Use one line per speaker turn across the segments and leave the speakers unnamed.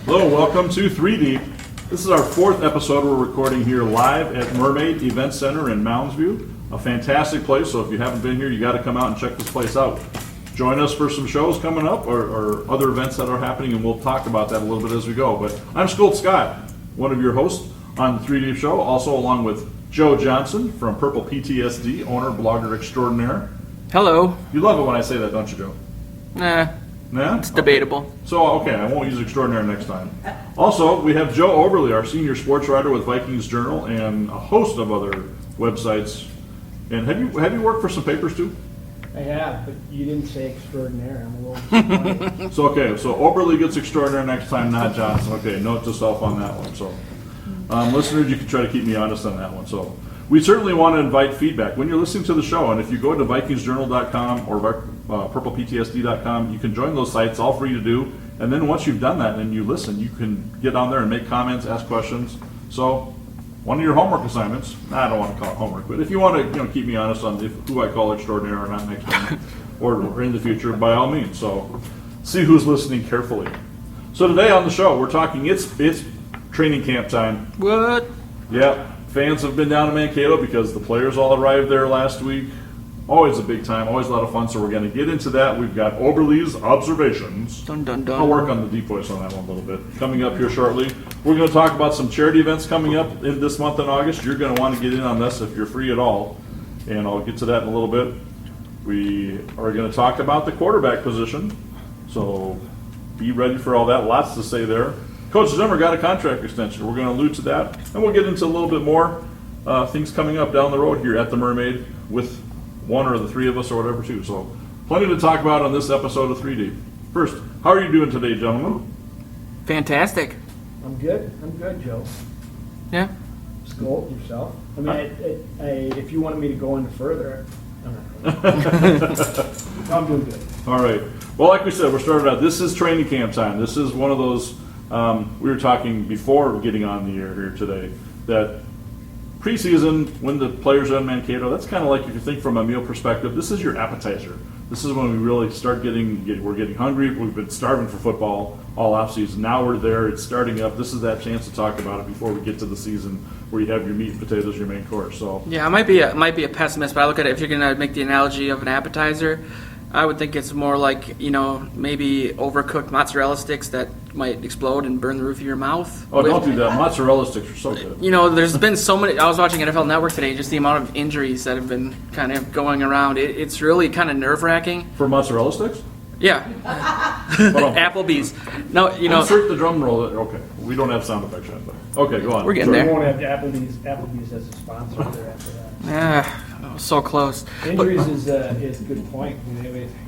Hello, welcome to 3 Deep. This is our 4th episode we're recording here live at Mermaid Event Center in Mounds View. A fantastic place, so if you haven't been here, you got to come out and check this place out. Join us for some shows coming up or other events that are happening, and we'll talk about that a little bit as we go. But I'm Skolt Scott, one of your hosts on the 3 Deep Show, also along with Joe Johnson from Purple PTSD, owner, blogger extraordinaire.
Hello.
You love it when I say that, don't you, Joe?
Nah.
Nah?
It's debatable.
So, okay, I won't use extraordinary next time. Also, we have Joe Oberle, our senior sports writer with Vikings Journal and a host of other websites. And have you worked for some papers too?
I have, but you didn't say extraordinary. I'm a little disappointed.
So Oberle gets extraordinary next time, not Johnson. Okay, note to self on that one. So, listeners, you can try to keep me honest on that one. So, we certainly want to invite feedback. When you're listening to the show, and if you go to VikingsJournal.com or PurplePTSD.com, you can join those sites, all free to do. And then once you've done that and you listen, you can get on there and make comments, ask questions. So, one of your homework assignments, I don't want to call it homework, but if you want to keep me honest on who I call extraordinary or not next time, or in the future, by all means. So, see who's listening carefully. So today on the show, we're talking, it's training camp time.
What?
Yeah. Fans have been down to Mankato because the players all arrived there last week. Always a big time, always a lot of fun, so we're going to get into that. We've got Oberle's observations.
Dun, dun, dun.
I'll work on the deep voice on that one a little bit. Coming up here shortly. We're going to talk about some charity events coming up in this month in August. You're going to want to get in on this if you're free at all, and I'll get to that in a little bit. We are going to talk about the quarterback position, so be ready for all that. Lots to say there. Coach Zimmer got a contract extension. We're going to allude to that, and we'll get into a little bit more things coming up down the road here at the Mermaid with one or the three of us or whatever too. So plenty to talk about on this episode of 3 Deep. First, how are you doing today, gentlemen?
Fantastic.
I'm good, Joe.
Yeah.
Skolt, yourself. I mean, if you wanted me to go into further, I'm doing good.
All right. Well, like we said, we're starting out. This is training camp time. This is one of those, we were talking before getting on the air here today, that preseason, when the players are in Mankato, that's kind of like, if you think from a meal perspective, this is your appetizer. This is when we really start we're getting hungry. We've been starving for football all offseason. Now we're there. It's starting up. This is that chance to talk about it before we get to the season where you have your meat and potatoes, your main course. So
Yeah, I might be a pessimist, but I look at it, if you're going to make the analogy of an appetizer, I would think it's more like, maybe overcooked mozzarella sticks that might explode and burn the roof of your mouth.
Oh, don't do that. Mozzarella sticks are so good.
There's been so many. I was watching NFL Network today, just the amount of injuries that have been kind of going around. It's really kind of nerve-wracking.
For mozzarella sticks?
Yeah. Applebee's. No,
Insert the drum roll. Okay. We don't have sound effects yet, but okay, go on.
We're getting
We
there.
won't have Applebee's as a sponsor there after that.
So close.
Injuries is a good point.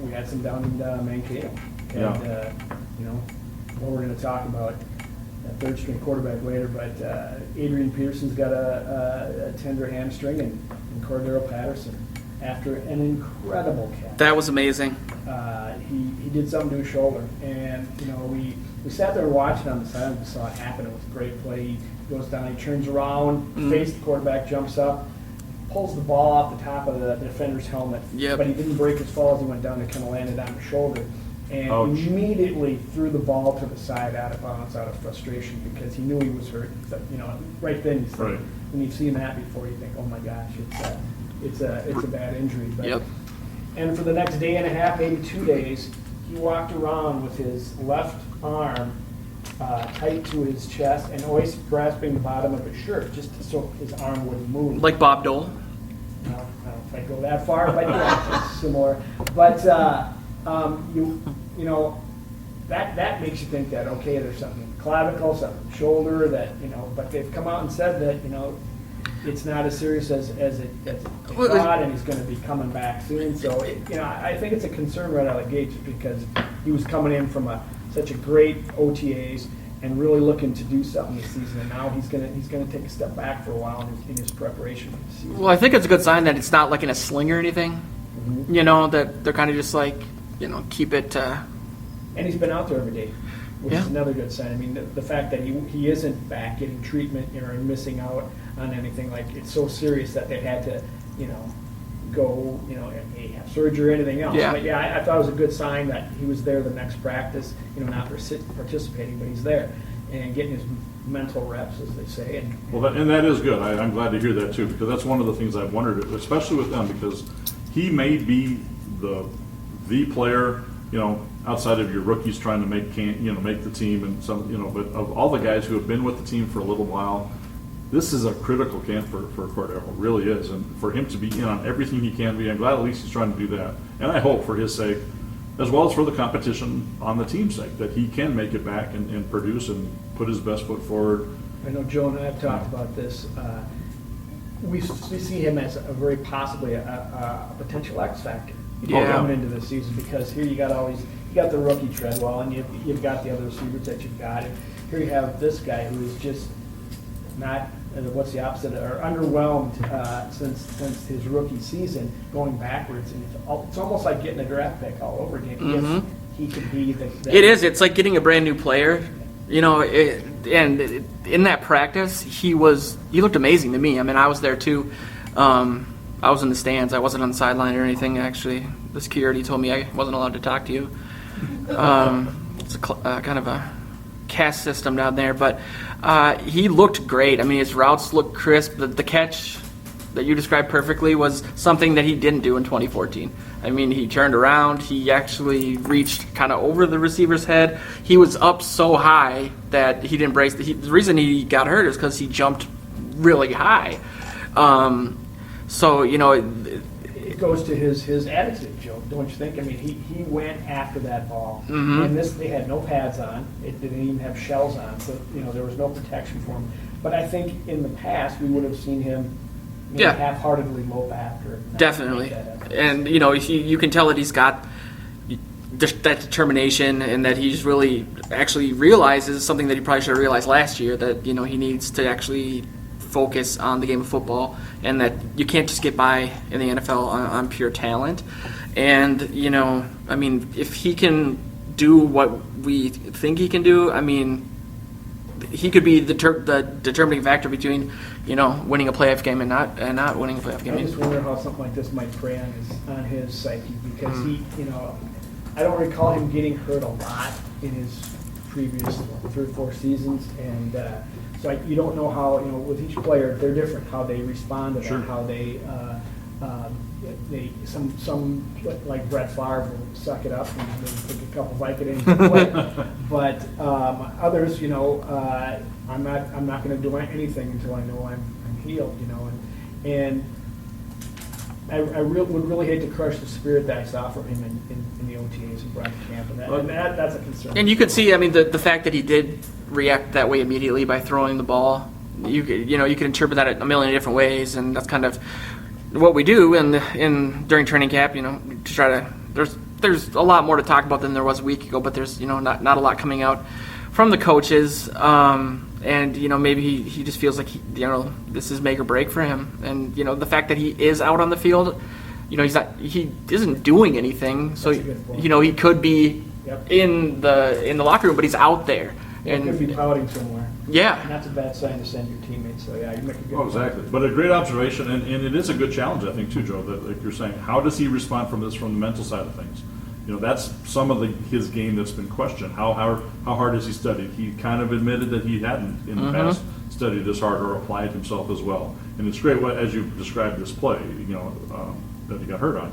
We had some down in Mankato. And, what we're going to talk about that third-string quarterback later, but Adrian Peterson's got a tender hamstring, and Cordarrelle Patterson, after an incredible catch.
That was amazing.
He did something to his shoulder, and we sat there watching on the sideline and saw it happen. It was a great play. He goes down, he turns around, face the quarterback, jumps up, pulls the ball off the top of the defender's helmet.
Yep.
But he didn't break his fall as he went down. It kind of landed on his shoulder. And
Ouch.
Immediately threw the ball to the side out of bounds, out of frustration, because he knew he was hurt. So, right then,
Right.
when you've seen that before, you think, oh my gosh, it's a bad injury. But,
Yep.
And for the next day and a half, maybe 2 days, he walked around with his left arm tight to his chest and always grasping the bottom of his shirt, just so his arm wouldn't move.
Like Bob Dole.
No, I don't know if I go that far, but yeah, it's similar. But that makes you think that, okay, there's something in the clavicle, something in the shoulder, that but they've come out and said that it's not as serious as it thought, and he's going to be coming back soon. So I think it's a concern right out of the gate, just because he was coming in from such a great OTAs and really looking to do something this season, and now he's gonna take a step back for a while in his preparation for the season.
Well, I think it's a good sign that it's not like in a sling or anything.
Mm-hmm.
That they're kind of just like, keep it.
And he's been out there every day, which is another good sign. I mean, the fact that he isn't back getting treatment or missing out on anything, like it's so serious that they had to, go, may have surgery or anything else.
Yeah.
But I thought it was a good sign that he was there the next practice, not participating, but he's there and getting his mental reps, as they say.
And that is good. I'm glad to hear that too, because that's one of the things I've wondered, especially with them, because he may be the player, outside of your rookies trying to make the team and some, but of all the guys who have been with the team for a little while, this is a critical camp for Cordarrelle, really is, and for him to be in on everything he can be, I'm glad at least he's trying to do that, and I hope for his sake, as well as for the competition on the team's sake, that he can make it back and produce and put his best foot forward.
I know Joe and I have talked about this. We see him as a very possibly a potential X factor coming into this season, because here you got the rookie Treadwell, and you've got the other receivers that you've got, and here you have this guy who is just not, what's the opposite, or underwhelmed since his rookie season, going backwards, and it's almost like getting a draft pick all over again. If he could be
It is. It's like getting a brand new player. And in that practice, he looked amazing to me. I mean, I was there too. I was in the stands. I wasn't on the sideline or anything. Actually, the security told me I wasn't allowed to talk to you. It's kind of a caste system down there, but he looked great. I mean, his routes looked crisp. The catch that you described perfectly was something that he didn't do in 2014. I mean, he turned around. He actually reached kind of over the receiver's head. He was up so high that he didn't brace. The reason he got hurt is because he jumped really high.
It goes to his attitude, Joe, don't you think? I mean, he went after that ball, and they had no pads on. It didn't even have shells on, so there was no protection for him. But I think in the past we would have seen him half-heartedly lope after it.
Definitely, and you can tell that he's got that determination, and that he's really actually realizes something that he probably should have realized last year, that he needs to actually focus on the game of football, and that you can't just get by in the NFL on pure talent. And I mean, if he can do what we think he can do, I mean, he could be the determining factor between winning a playoff game and not winning a playoff game.
I just wonder how something like this might prey on his psyche, because he I don't recall him getting hurt a lot in his previous 3 or 4 seasons, and so you don't know how, with each player, they're different, how they respond to that, how they some like Brett Favre will suck it up and maybe take a couple Vicodins and play. But others, I'm not going to do anything until I know I'm healed, and I would really hate to crush the spirit that I saw from him in the OTAs and Brown camp, and that's a concern.
And you could see, I mean, the fact that he did react that way immediately by throwing the ball. You could interpret that a million different ways, and that's kind of what we do during training camp. To try to there's a lot more to talk about than there was a week ago, but there's not a lot coming out from the coaches. And maybe he just feels like this is make or break for him, and the fact that he is out on the field, he isn't doing anything, so he could be in the locker room, but he's out there.
And could be pouting somewhere.
Yeah,
and that's a bad sign to send your teammates. So you make a good point.
Exactly. But a great observation, and it is a good challenge, I think, too, Joe. That, like you're saying, how does he respond from the mental side of things? That's some of his game that's been questioned. How hard has he studied? He kind of admitted that he hadn't in the past studied as hard or applied himself as well. And it's great, as you described this play, that he got hurt on.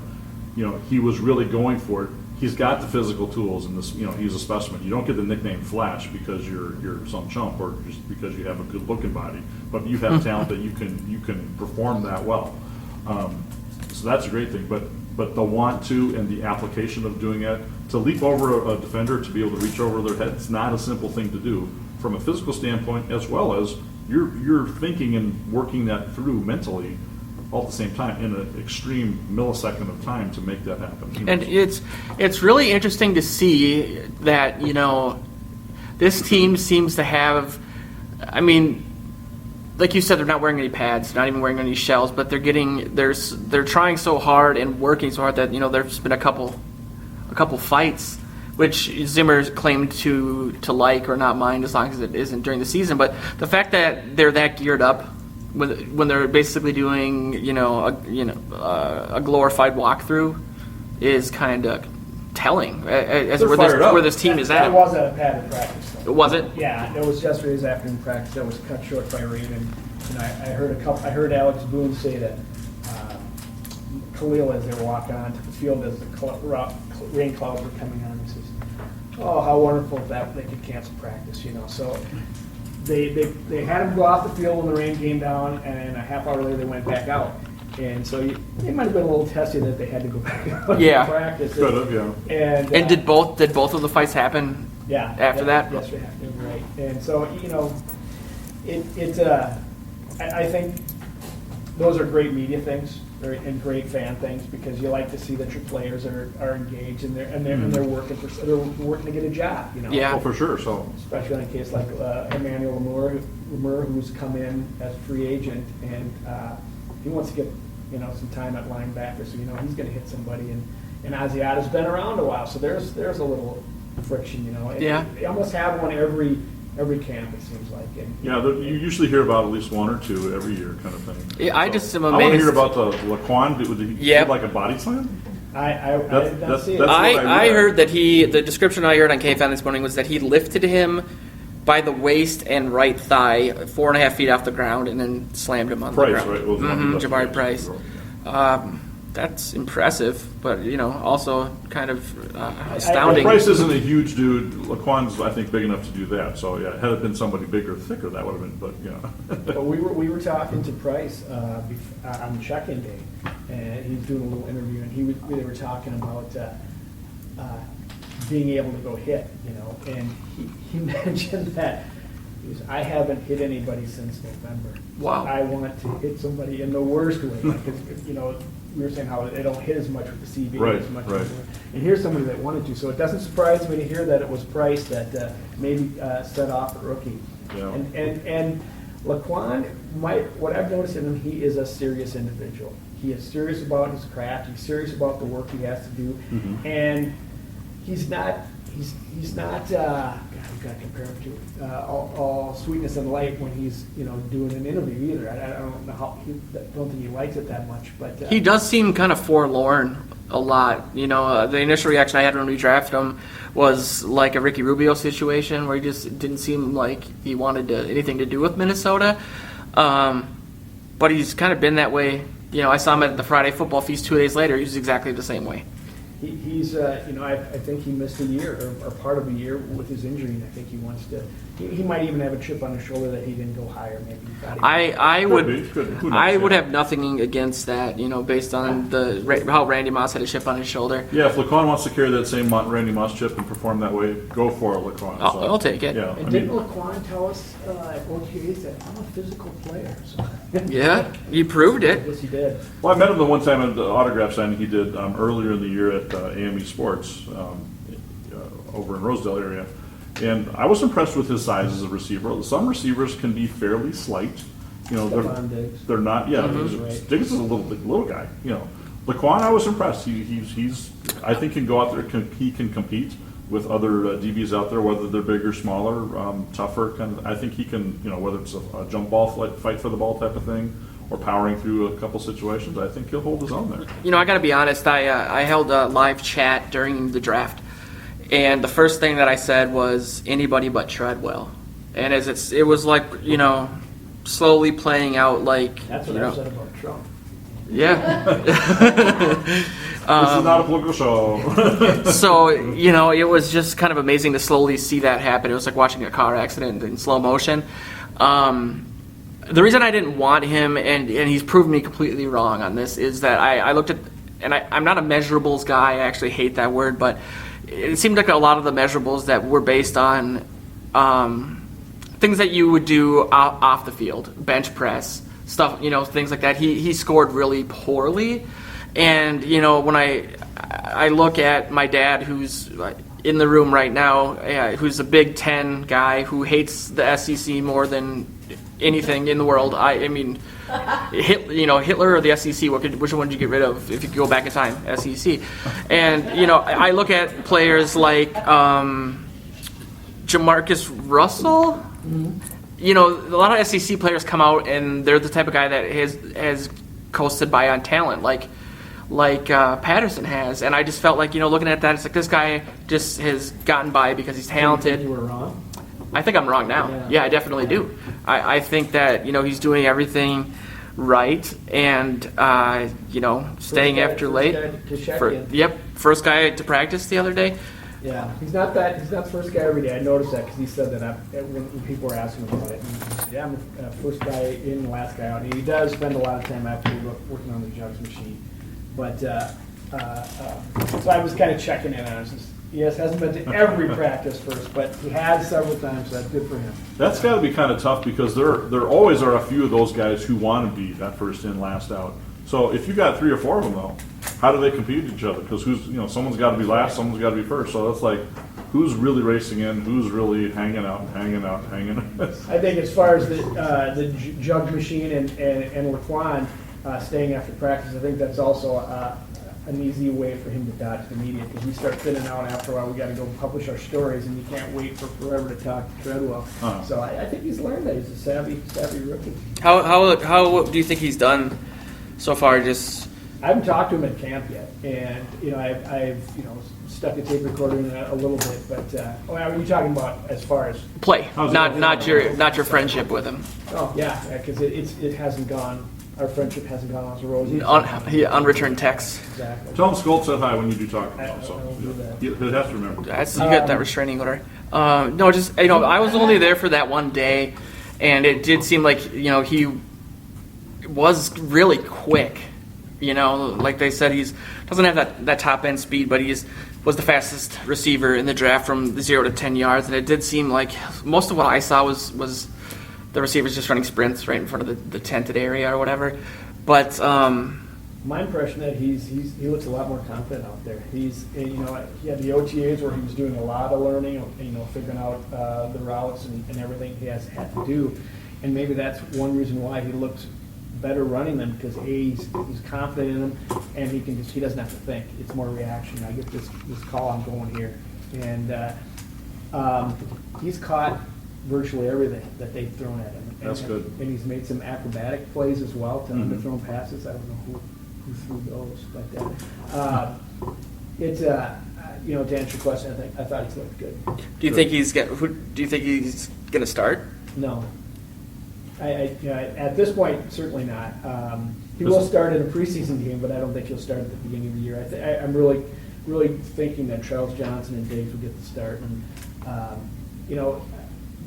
He was really going for it. He's got the physical tools, and this, he's a specimen. You don't get the nickname Flash because you're some chump or just because you have a good-looking body, but you have talent that you can perform that well. So that's a great thing. But the want to and the application of doing it, to leap over a defender, to be able to reach over their head, it's not a simple thing to do from a physical standpoint, as well as you're thinking and working that through mentally all at the same time in an extreme millisecond of time to make that happen.
And it's really interesting to see that this team seems to have, I mean, like you said, they're not wearing any pads, not even wearing any shells, but they're trying so hard and working so hard that there's been a couple fights, which Zimmer claimed to like or not mind as long as it isn't during the season. But the fact that they're that geared up when they're basically doing a glorified walkthrough is kind of telling as where this team is at.
That was a padded practice. Though.
Was it?
Yeah, it was yesterday's afternoon practice. That was cut short by rain, and I heard Alex Boone say that Khalil, as they were walking onto the field as the rain clouds were coming on, he says, "Oh, how wonderful that they could cancel practice." So they had him go off the field when the rain came down, and a half hour later they went back out. And so it might have been a little testy that they had to go back out to practice.
Could have, yeah.
And did both of the fights happen?
Yeah.
After that?
Yes, they happened. Right. And so I think those are great media things and great fan things because you like to see that your players are engaged and they're working to get a job.
Yeah.
Oh, for sure. So
especially in a case like Emmanuel Lemur, who's come in as a free agent and he wants to get some time at linebacker, so he's going to hit somebody. And Asiata's been around a while, so there's a little friction. They almost have one every camp, it seems like.
You usually hear about at least one or two every year, kind of thing.
Yeah, I just am
I
amazed.
want to hear about the Laquon. Did he have like a body slam?
I heard that the description I heard on KFan this morning was that he lifted him by the waist and right thigh 4.5 feet off the ground and then slammed him on the ground.
Right? Was
Jabari Price. That's impressive, but also kind of astounding.
Price isn't a huge dude. Laquon's, I think, big enough to do that. So yeah, had it been somebody bigger, thicker, that would have been. But
But we were talking to Price on check-in day, and he was doing a little interview, and they were talking about being able to go hit, and he mentioned that he goes, I haven't hit anybody since November.
Wow.
I want to hit somebody in the worst way, because we were saying how they don't hit as much with the CB as much.
Right.
And here's somebody that wanted to, so it doesn't surprise me to hear that it was Price that maybe set off a rookie.
Yeah.
And Laquon, what I've noticed in him, he is a serious individual. He is serious about his craft. He's serious about the work he has to do, and he's not. God, you've got to compare him to all sweetness and light when he's doing an interview either. I don't know how. Don't think he likes it that much, but
he does seem kind of forlorn a lot. The initial reaction I had when we drafted him was like a Ricky Rubio situation where he just didn't seem like he wanted anything to do with Minnesota. But he's kind of been that way. I saw him at the Friday Football Feast 2 days later. He was exactly the same way.
He's, I think he missed a year or part of a year with his injury, and I think he wants to. He might even have a chip on his shoulder that he didn't go higher. Maybe he thought
I would have nothing against that, based on how Randy Moss had a chip on his shoulder.
Yeah, if Laquon wants to carry that same Randy Moss chip and perform that way, go for it, Laquon.
I'll take it.
Yeah,
and didn't Laquon tell us at OTAs that I'm a physical player? So.
Yeah, he proved it.
Yes, he did.
Well, I met him the one time at the autograph signing he did earlier in the year at AME Sports over in Rosedale area. And I was impressed with his size as a receiver. Some receivers can be fairly slight. They're not. Yeah, Diggs is a little guy. Laquon, I was impressed. He's I think can go out there. He can compete with other DBs out there, whether they're bigger, smaller, tougher. I think he can. Whether it's a jump ball fight for the ball type of thing, or powering through a couple situations. I think he'll hold his own there.
I got to be honest. I held a live chat during the draft. And the first thing that I said was anybody but Treadwell. And as it was like, slowly playing out like.
That's what I said about Trump.
Yeah.
This is not a political show.
So, it was just kind of amazing to slowly see that happen. It was like watching a car accident in slow motion. The reason I didn't want him, and he's proven me completely wrong on this, is that I looked at, and I'm not a measurables guy. I actually hate that word, but it seemed like a lot of the measurables that were based on things that you would do off the field, bench press, stuff, things like that. He scored really poorly. And, when I look at my dad, who's in the room right now, who's a Big Ten guy who hates the SEC more than anything in the world. I mean, Hitler or the SEC, which one did you get rid of if you could go back in time? SEC. And, I look at players like Jamarcus Russell, a lot of SEC players come out and they're the type of guy that has coasted by on talent, like Patterson has. And I just felt like, looking at that, it's like this guy just has gotten by because he's talented.
You were wrong.
I think I'm wrong now. Yeah, I definitely do. I think that, he's doing everything right and, staying after late. First guy to practice the other day.
Yeah, he's not the first guy every day. I noticed that because he said that when people were asking him about it. And he said, yeah, I'm the first guy in, the last guy out. And he does spend a lot of time after working on the jugs machine. But so I was kind of checking in on it. Yes, hasn't been to every practice first, but he has several times, so that's good for him.
That's got to be kind of tough because there always are a few of those guys who want to be that first in, last out. So if you got 3 or 4 of them, though, how do they compete with each other? Because someone's got to be last, someone's got to be first. So it's like, who's really racing in, who's really hanging out.
I think as far as the jug machine and Laquon staying after practice, I think that's also an easy way for him to dodge the media, because we start thinning out after a while. We got to go publish our stories, and you can't wait for forever to talk to Treadwell. So I think he's learned that. He's a savvy rookie.
How do you think he's done so far? Just
I haven't talked to him at camp yet, and I've stuck a tape recorder in a little bit. But are you talking about as far as
play? Not your friendship with him.
Oh yeah, because it hasn't gone. Our friendship hasn't gone off the roses.
Unreturned texts.
Exactly.
Tell him Skolt said hi when you do talk to him.
I will do that.
He has to remember.
You got that restraining order. No, just I was only there for that one day, and it did seem like he was really quick. Like they said, doesn't have that top end speed, but was the fastest receiver in the draft from the 0 to 10 yards, and it did seem like most of what I saw was the receivers just running sprints right in front of the tented area or whatever. But
my impression that he looks a lot more confident out there. He had the OTAs where he was doing a lot of learning, figuring out the routes and everything he has had to do, and maybe that's one reason why he looks better running them, because he's confident in them, and he doesn't have to think. It's more reaction. I get this call, I'm going here, and he's caught virtually everything that they've thrown at him.
That's good.
And he's made some acrobatic plays as well to underthrown passes. I don't know who threw those, but it's to answer your question, I thought he's looked good.
do you think he's gonna start?
No. At this point, certainly not. He will start in a preseason game, but I don't think he'll start at the beginning of the year. I'm really, really thinking that Charles Johnson and Diggs will get the start, and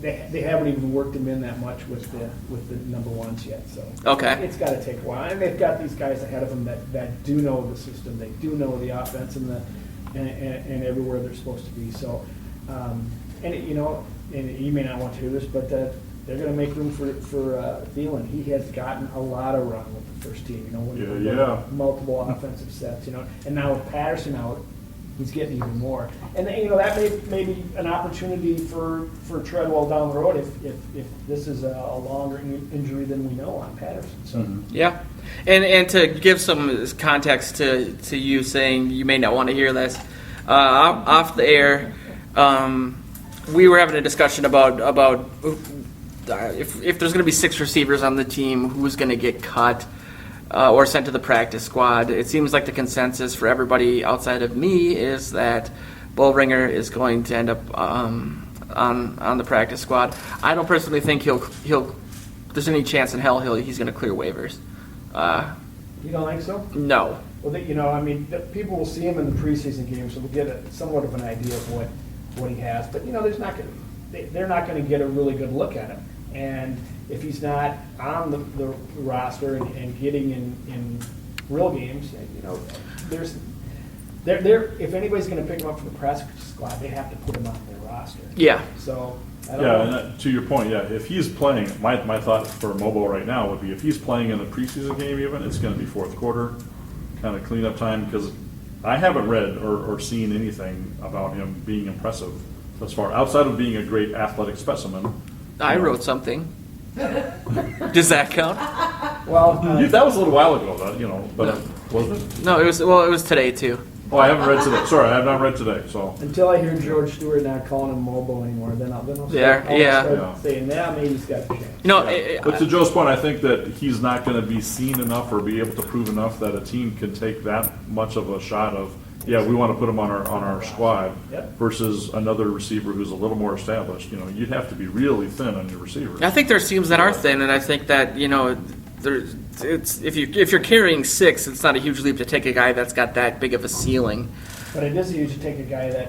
they haven't even worked him in that much with the number ones yet. So
okay,
it's got to take a while, and they've got these guys ahead of them that do know the system, they do know the offense and everywhere they're supposed to be. So, and you may not want to hear this, but they're going to make room for Thielen. He has gotten a lot of run with the first team. Multiple offensive sets. And now with Patterson out, he's getting even more. And that may be an opportunity for Treadwell down the road if this is a longer injury than we know on Patterson. So
yeah, and to give some context to you saying you may not want to hear this off the air, we were having a discussion about if there's going to be 6 receivers on the team, who's going to get cut or sent to the practice squad. It seems like the consensus for everybody outside of me is that Boehringer is going to end up on the practice squad. I don't personally think there's any chance in hell he's going to clear waivers.
You don't think so?
No.
Well, people will see him in the preseason game, so we'll get somewhat of an idea of what he has. But they're not going to get a really good look at him. And if he's not on the roster and getting in real games, if anybody's going to pick him up for the practice squad, they have to put him on their roster.
Yeah.
So I don't know.
And to your point, if he's playing, my thought for Mobo right now would be if he's playing in the preseason game, even it's going to be fourth quarter, kind of cleanup time, because I haven't read or seen anything about him being impressive thus far, outside of being a great athletic specimen.
I wrote something. Does that count?
Well,
that was a little while ago, but wasn't it?
No, it was today too.
Oh, I haven't read today. Sorry, I have not read today. So
Until I hear George Stewart not calling him mobile anymore, then I'll start,
Yeah.
saying, maybe he's got a chance.
You know,
But to Joe's point, I think that he's not going to be seen enough or be able to prove enough that a team can take that much of a shot of, we want to put him on our squad
Yep.
versus another receiver who's a little more established. You'd have to be really thin on your receivers.
I think there's teams that are thin, and I think that if you're carrying 6, it's not a huge leap to take a guy that's got that big of a ceiling.
But it is huge to take a guy that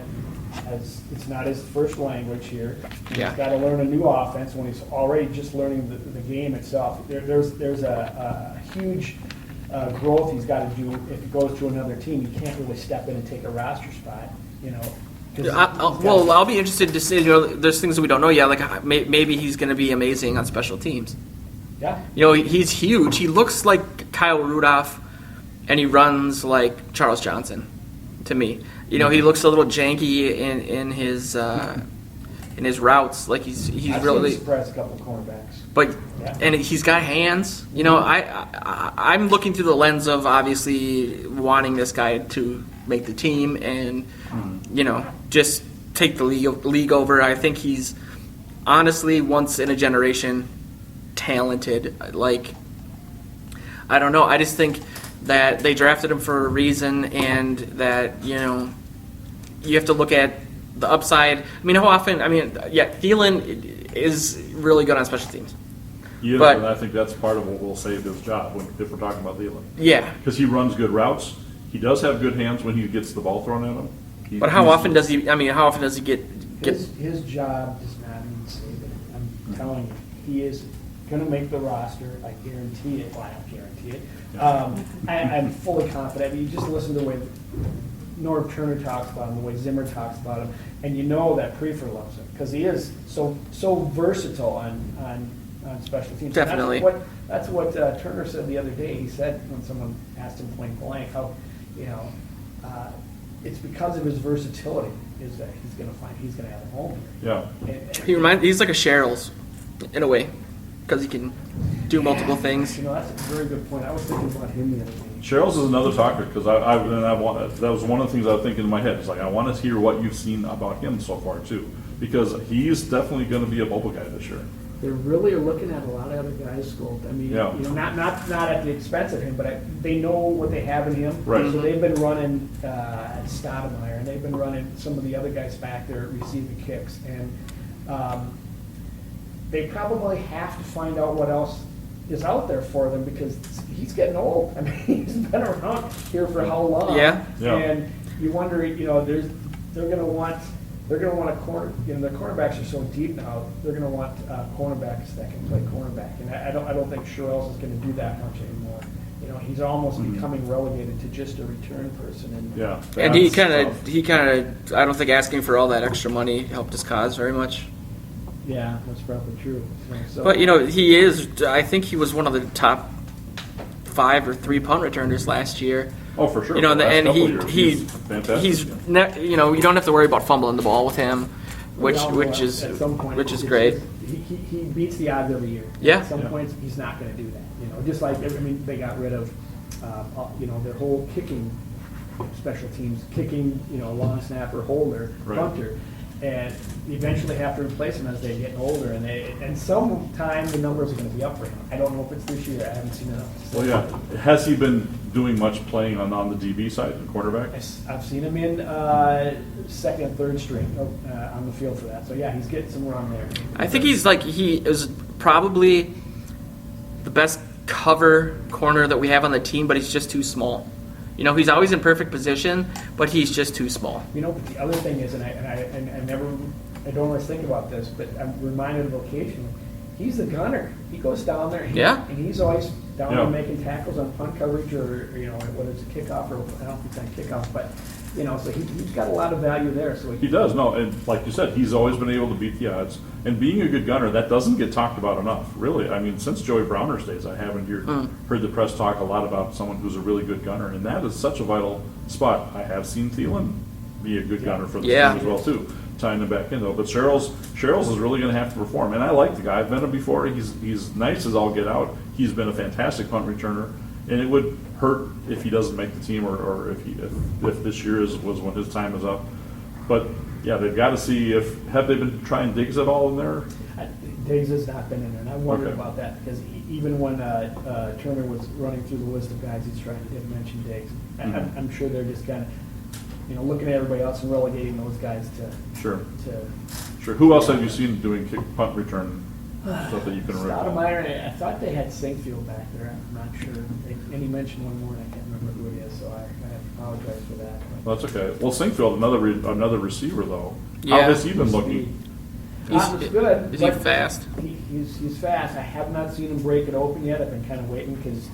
it's not his first language here.
Yeah.
He's got to learn a new offense when he's already just learning the game itself. There's a huge growth he's got to do if he goes to another team. He can't really step in and take a roster spot, 'cause
I'll be interested to see. There's things that we don't know yet. Like maybe he's going to be amazing on special teams.
Yeah.
He's huge. He looks like Kyle Rudolph, and he runs like Charles Johnson, to me. He looks a little janky in his routes. Like he's
I've
really
surprised a couple of cornerbacks.
But
Yeah.
and he's got hands. I'm looking through the lens of obviously wanting this guy to make the team and just take the league over. I think he's honestly once in a generation talented. Like I don't know. I just think that they drafted him for a reason, and that you have to look at the upside. I mean, how often? Thielen is really good on special teams.
Yeah,
But-
and I think that's part of what will save his job if we're talking about Thielen.
Yeah,
Because he runs good routes. He does have good hands when he gets the ball thrown at him.
but how often does he? I mean, how often does he get?
His job does not mean saving. I'm telling you, he is going to make the roster. I guarantee it. Well, I don't guarantee it. I'm fully confident. You just listen to the way Norm Turner talks about him, the way Zimmer talks about him, and you know that Prefer loves him because he is so versatile on special teams.
Definitely.
That's what Turner said the other day. He said when someone asked him point blank how it's because of his versatility is that he's going to have a home here.
Yeah.
He's like a Sherels, in a way, because he can do multiple things.
That's a very good point. I was thinking about him the other day.
Sherels is another talker because that was one of the things I was thinking in my head. It's like I want to hear what you've seen about him so far too, because he's definitely going to be a bubble guy this year.
They really are looking at a lot of other guys, Skolt. I mean, not at the expense of him, but they know what they have in him.
Right.
So they've been running Stoudemire, and they've been running some of the other guys back there receiving kicks, and they probably have to find out what else is out there for them because he's getting old. I mean, he's been around here for how long?
Yeah.
And you wonder, they're going to want a corner. Their cornerbacks are so deep now. They're going to want cornerbacks that can play cornerback, and I don't think Sherels is going to do that much anymore. He's almost becoming relegated to just a return person.
And he kind of, I don't think asking for all that extra money helped his cause very much.
Yeah, that's probably true.
But he is. I think he was one of the top 5 or 3 punt returners last year.
Oh, for sure.
And
he's fantastic.
you don't have to worry about fumbling the ball with him, which is great.
He beats the odds every year.
Yeah.
At some points, he's not going to do that. Just like they got rid of their whole kicking special teams, kicking long snapper, holder, punter. And you eventually have to replace him as they get older, and sometime the numbers are going to be up for him. I don't know if it's this year. I haven't seen enough.
Well, yeah. Has he been doing much playing on the DB side, the quarterback?
I've seen him in second and third string on the field for that. So yeah, he's getting some run there.
I think he is probably the best cover corner that we have on the team, but he's just too small. He's always in perfect position, but he's just too small.
But the other thing is, I don't always think about this, but I'm reminded of occasionally, he's the gunner. He goes down there, and he's always down there making tackles on punt coverage or whether it's a kickoff or I don't think it's on kickoff, but so he's got a lot of value there. So
he does, and like you said, he's always been able to beat the odds. And being a good gunner, that doesn't get talked about enough, really. I mean, since Joey Browner's days, I haven't heard the press talk a lot about someone who's a really good gunner, and that is such a vital spot. I have seen Thielen be a good gunner for the team as well, too, tying them back in, though. But Sherels is really going to have to perform, and I like the guy. I've met him before. He's nice as all get out. He's been a fantastic punt returner, and it would hurt if he doesn't make the team, or if this year was when his time is up. But yeah, they've got to see have they been trying Diggs at all in there?
Diggs has not been in there, and I wondered
Okay.
about that because even when Turner was running through the list of guys he's trying to didn't mention Diggs.
Mhm.
I'm sure they're just kind of, looking at everybody else and relegating those guys
Sure.
to
Sure. Who else have you seen doing kick punt return stuff that you can remember?
Stoudemire. I thought they had Sinkfield back there. I'm not sure. And he mentioned one more, and I can't remember who it is, so I apologize for that.
Well, that's okay. Well, Sinkfield, another receiver though.
Yeah.
How has he been looking?
He's good.
Is he
but
fast?
He's fast. I have not seen him break it open yet. I've been kind of waiting because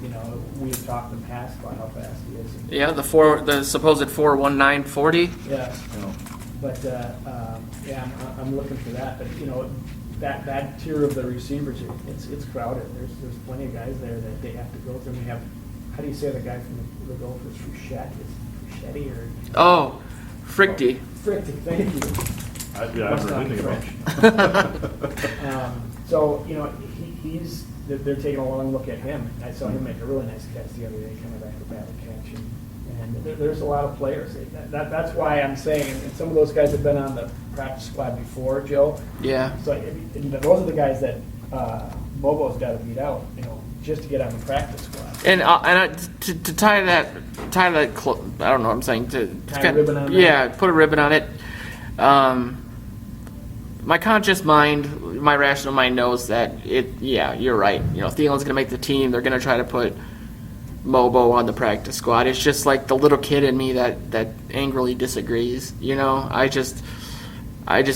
we have talked in the past about how fast he is.
Yeah, the supposed 4.1940.
Yeah,
You know,
but I'm looking for that. But that tier of the receivers, it's crowded. There's plenty of guys there that they have to go through. And we have, how do you say the guy from the Gophers? Frechette? Is Frechette or?
Oh, Frichty.
Frichty, thank you.
I haven't heard anything about it.
So, they're taking a long look at him. I saw him make a really nice catch the other day, kind of acrobatic catch. And there's a lot of players. That's why I'm saying, and some of those guys have been on the practice squad before, Joe.
Yeah.
So those are the guys that Bobo's got to beat out, just to get on the practice squad.
To tie that, I don't know what I'm saying.
Tie a ribbon on that?
Yeah, put a ribbon on it. My conscious mind, my rational mind knows that yeah, you're right. Thielen's going to make the team. They're going to try to put Mobo on the practice squad. It's just like the little kid in me that angrily disagrees. I just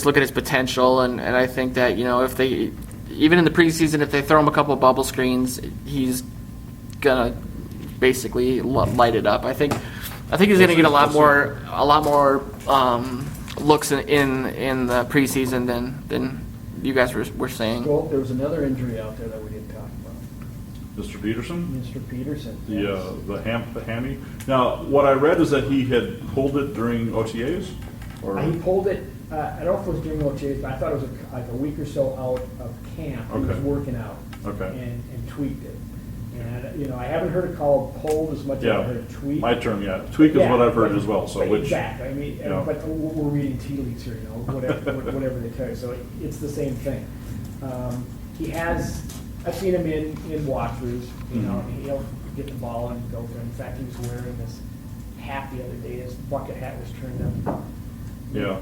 look at his potential, and I think that, if they, even in the preseason, if they throw him a couple of bubble screens, he's going to basically light it up. I think he's going to get a lot more looks in the preseason than you guys were saying.
Well, there was another injury out there that we didn't talk about.
Mr. Peterson?
Mr. Peterson.
The hammy. Now, what I read is that he had pulled it during OTAs? Or?
He pulled it, I don't know if it was during OTAs, but I thought it was like a week or so out of camp. He was
Okay.
working out
Okay.
and tweaked it. And, I haven't heard it called pulled as much as I heard it tweaked.
My term, yeah. Tweak is
Yeah,
what I've heard
but-
as well. So
but
which,
exactly. I mean, but we're reading tea leaves here, whatever they tell you. So it's the same thing. I've seen him in walkthroughs. He'll get the ball and go through. In fact, he was wearing this hat the other day. His bucket hat was turned up.
Yeah.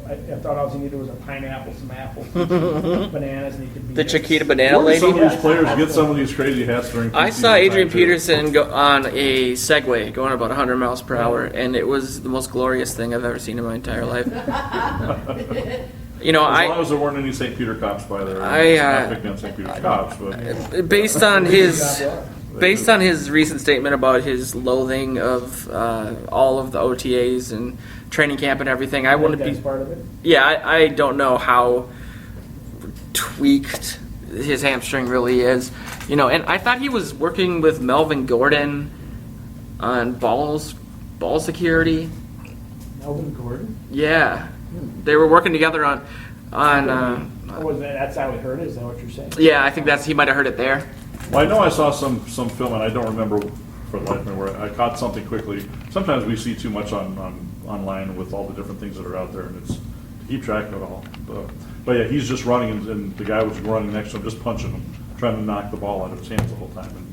I thought all he needed was a pineapple, some apples, some bananas, and he could be
The Chiquita banana
where do some
lady.
of these players get some of these crazy hats during
I
preseason
saw Adrian
time, too?
Peterson go on a Segway going about 100 miles per hour, and it was the most glorious thing I've ever seen in my entire life.
As long as there weren't any St. Peter cops by there. Not picking on St. Peter cops, but
based on his recent statement about his loathing of all of the OTAs and training camp and everything, I wouldn't
That's
be.
part of it.
Yeah, I don't know how tweaked his hamstring really is. And I thought he was working with Melvin Gordon on ball security.
Melvin Gordon.
Yeah, they were working together on.
That's how we heard it. Is that what you're saying?
Yeah, I think he might have heard it there.
well, I know I saw some film, and I don't remember for the life of me where I caught something quickly. Sometimes we see too much online with all the different things that are out there, and it's to keep track of it all. But yeah, he's just running, and the guy was running next to him, just punching him, trying to knock the ball out of his hands the whole time, and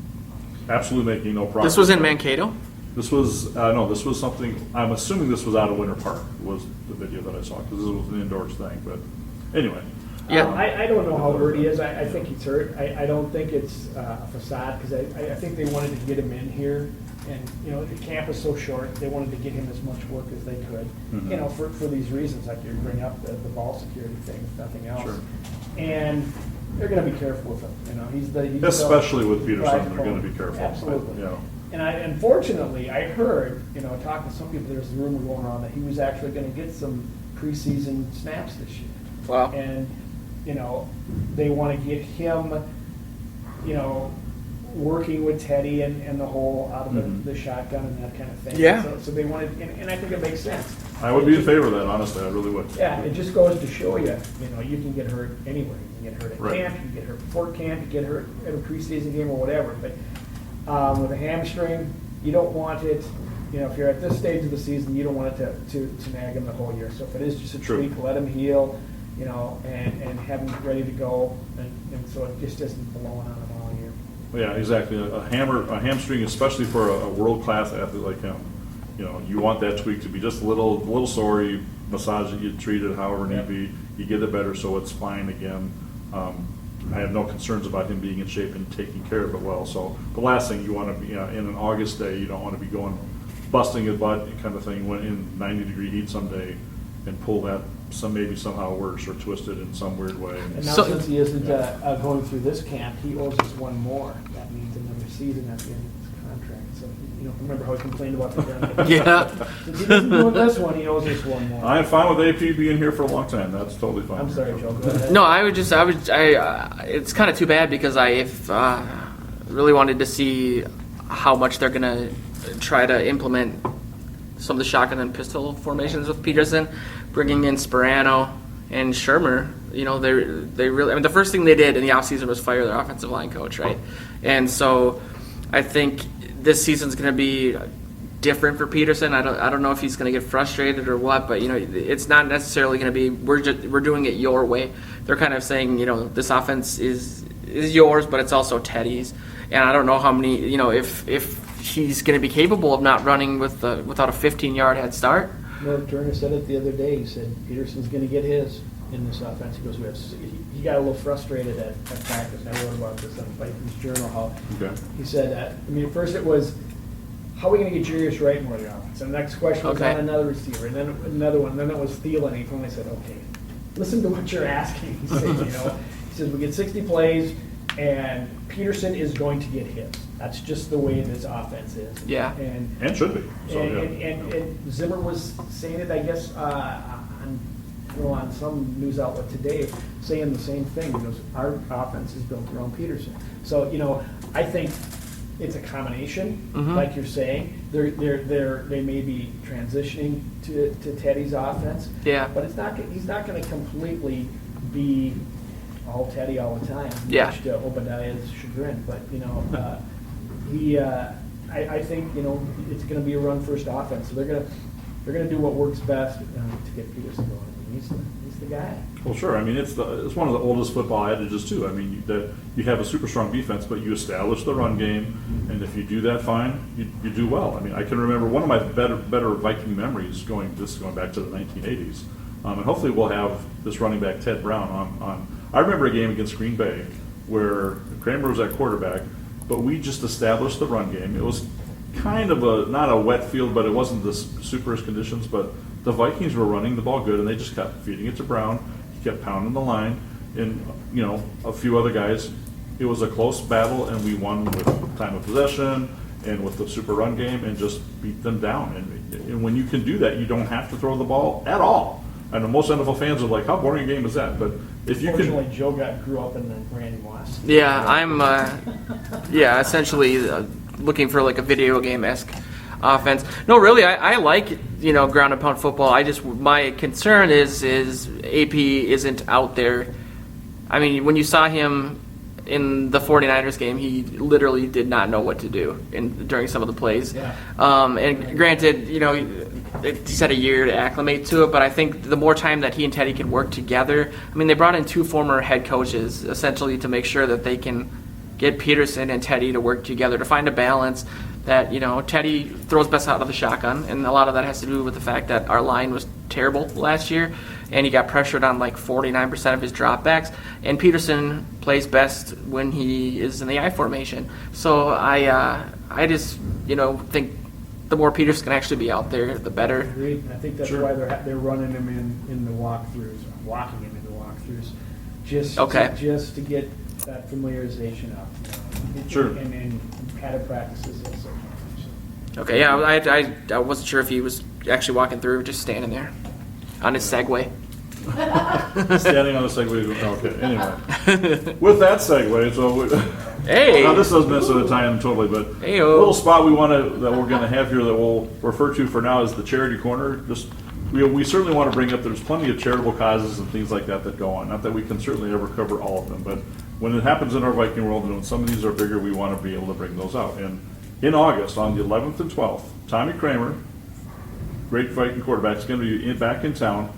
absolutely making no progress.
This was in Mankato?
This was no. This was something. I'm assuming this was out of Winter Park. Was the video that I saw, because this was an indoors thing. But anyway.
Yeah.
I don't know how hurt he is. I think he's hurt. I don't think it's a facade, because I think they wanted to get him in here, and the camp is so short. They wanted to get him as much work as they could.
Mhm.
For these reasons, like you bring up the ball security thing, if nothing else.
Sure.
And they're going to be careful with him. He's
Especially with Peterson,
Right,
they're going to be careful.
Absolutely.
Yeah.
And unfortunately, I heard, talking to some people, there's a rumor going around that he was actually going to get some preseason snaps this year.
Wow.
And, they want to get him, working with Teddy and the whole out of
Mhm.
the shotgun and that kind of thing.
Yeah.
So they wanted, and I think it makes sense.
I would be in favor of that, honestly. I really would.
Yeah, it just goes to show you, you can get hurt anywhere. You can get hurt at
Right.
camp, you can get hurt before camp, you get hurt at a preseason game or whatever. But With a hamstring, you don't want it, if you're at this stage of the season, you don't want it to nag him the whole year. So if it is just a
True.
tweak, let him heal, and have him ready to go, and so it just isn't blowing on him all year.
Yeah, exactly. A hamstring, especially for a world-class athlete like him, you want that tweak to be just a little sore. You massage it, you treat it however need be, you get it better so it's fine again. I have no concerns about him being in shape and taking care of it well. So the last thing you want to be, in an August day, you don't want to be going busting his butt kind of thing when in 90-degree heat someday and pull that maybe somehow worse or twist it in some weird way.
And now since he isn't going through this camp, he owes us one more. That means another season at the end of his contract. So, remember how he complained about the ground?
Yeah.
Since he doesn't do this one, he owes us one more.
I'm fine with AP being here for a long time. That's totally fine.
I'm sorry, Joe. Go ahead.
No, it's kind of too bad because I really wanted to see how much they're going to try to implement some of the shotgun and pistol formations with Peterson, bringing in Sperano and Shermer. They really, the first thing they did in the offseason was fire their offensive line coach, right? And so I think this season's going to be different for Peterson. I don't know if he's going to get frustrated or what, but it's not necessarily going to be we're doing it your way. They're kind of saying this offense is yours, but it's also Teddy's. And I don't know how many if he's going to be capable of not running without a 15-yard head start.
North Turner said it the other day. He said Peterson's going to get his in this offense. He goes, he got a little frustrated at practice. I wrote about this on Vikings Journal. How he said, at first it was, how are we going to get Jarius Wright more of the offense? And the next question was on another receiver, and then another one. And then it was Thielen. He finally said, okay, listen to what you're asking. He said, he says we get 60 plays, and Peterson is going to get his. That's just the way this offense is.
Yeah.
And should be. So,
and Zimmer was saying it, I guess, on some news outlet today, saying the same thing. He goes, our offense is built around Peterson. So, I think it's a combination, like you're saying. They may be transitioning to Teddy's offense. Yeah. But he's not going to completely be all Teddy all the time.
Yeah.
Much to Obadiah's chagrin. But I think it's going to be a run first offense. So they're going to do what works best to get Peterson going. He's the guy.
Well, sure. It's one of the oldest football adages too. You have a super strong defense, but you establish the run game, and if you do that fine, you do well. I can remember one of my better Viking memories going back to the 1980s, and hopefully we'll have this running back Ted Brown on. I remember a game against Green Bay where Kramer was at quarterback, but we just established the run game. It was kind of not a wet field, but it wasn't the superest conditions, but the Vikings were running the ball good, and they just kept feeding it to Brown. He kept pounding the line, and a few other guys. It was a close battle, and we won with time of possession and with the super run game, and just beat them down. And when you can do that, you don't have to throw the ball at all. I know most NFL fans are like, "How boring a game is that?" But if you can,
fortunately, Joe grew up in the Randy Moss.
Yeah, I'm. Essentially looking for like a video game-esque offense. No, really, I like ground and pound football. My concern is AP isn't out there. When you saw him in the 49ers game, he literally did not know what to do during some of the plays.
Yeah.
And granted, he's had a year to acclimate to it, but I think the more time that he and Teddy can work together, they brought in two former head coaches essentially to make sure that they can get Peterson and Teddy to work together to find a balance that, Teddy throws best out of the shotgun, and a lot of that has to do with the fact that our line was terrible last year, and he got pressured on like 49% of his dropbacks, and Peterson plays best when he is in the I formation. So I just, think the more Peterson can actually be out there, the better.
Agreed. I think that's why they're running him in the walkthroughs, walking him in the walkthroughs, just to get that familiarization up.
Sure.
And padded practices also.
Okay, yeah, I wasn't sure if he was actually walking through or just standing there on his Segway.
Standing on the Segway. Okay, anyway. With that segue,
hey.
Now this doesn't necessarily tie in totally, but a little spot that we're going to have here that we'll refer to for now is the charity corner. We certainly want to bring up, there's plenty of charitable causes and things like that go on. Not that we can certainly ever cover all of them, but when it happens in our Viking world, and when some of these are bigger, we want to be able to bring those out. And in August, on the 11th and 12th, Tommy Kramer, great Viking quarterback, is going to be back in town.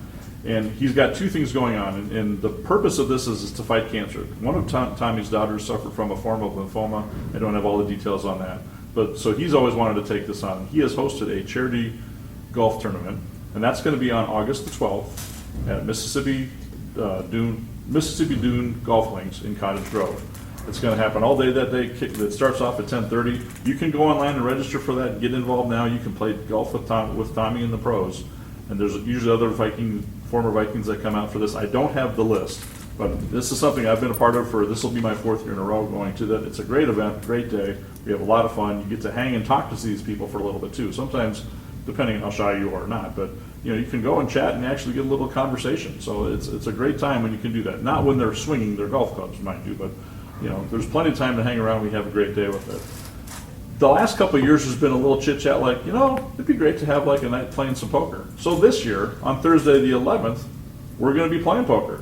And he's got two things going on, and the purpose of this is to fight cancer. One of Tommy's daughters suffered from a form of lymphoma. I don't have all the details on that, but so he's always wanted to take this on. He has hosted a charity golf tournament, and that's going to be on August the 12th at Mississippi Dune Golf Links in Cottage Grove. It's going to happen all day that day. It starts off at 10:30. You can go online and register for that and get involved now. You can play golf with Tommy and the pros, and there's usually other former Vikings that come out for this. I don't have the list, but this is something I've been a part of this will be my 4th year in a row going to that. It's a great event, great day. We have a lot of fun. You get to hang and talk to these people for a little bit too. Sometimes, depending on how shy you are or not, but you can go and chat and actually get a little conversation. So it's a great time when you can do that. Not when they're swinging their golf clubs, mind you, but there's plenty of time to hang around. We have a great day with it. The last couple of years has been a little chit-chat like, it'd be great to have like a night playing some poker. So this year, on Thursday the 11th, we're going to be playing poker.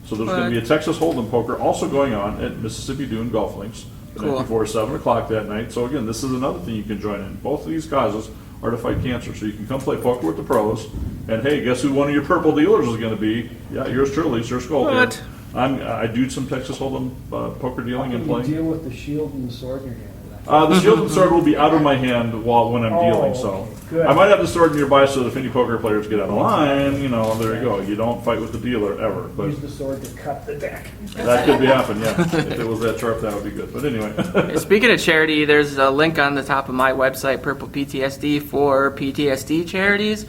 So there's going to be a Texas Hold'em poker also going on at Mississippi Dune Golf Links the night before 7 o'clock that night. So again, this is another thing you can join in. Both of these causes are to fight cancer. So you can come play poker with the pros. And hey, guess who one of your purple dealers is going to be? Yeah, yours truly, Sir Skolt here. I do some Texas Hold'em poker dealing and playing.
You deal with the shield and the sword in your hand.
The shield and sword will be out of my hand when I'm dealing, so
good.
I might have the sword nearby so that if any poker players get out of line, there you go. You don't fight with the dealer ever. But
use the sword to cut the deck.
That could be happening, yeah. If it was that sharp, that would be good. But anyway.
Speaking of charity, there's a link on the top of my website, Purple PTSD, for PTSD charities.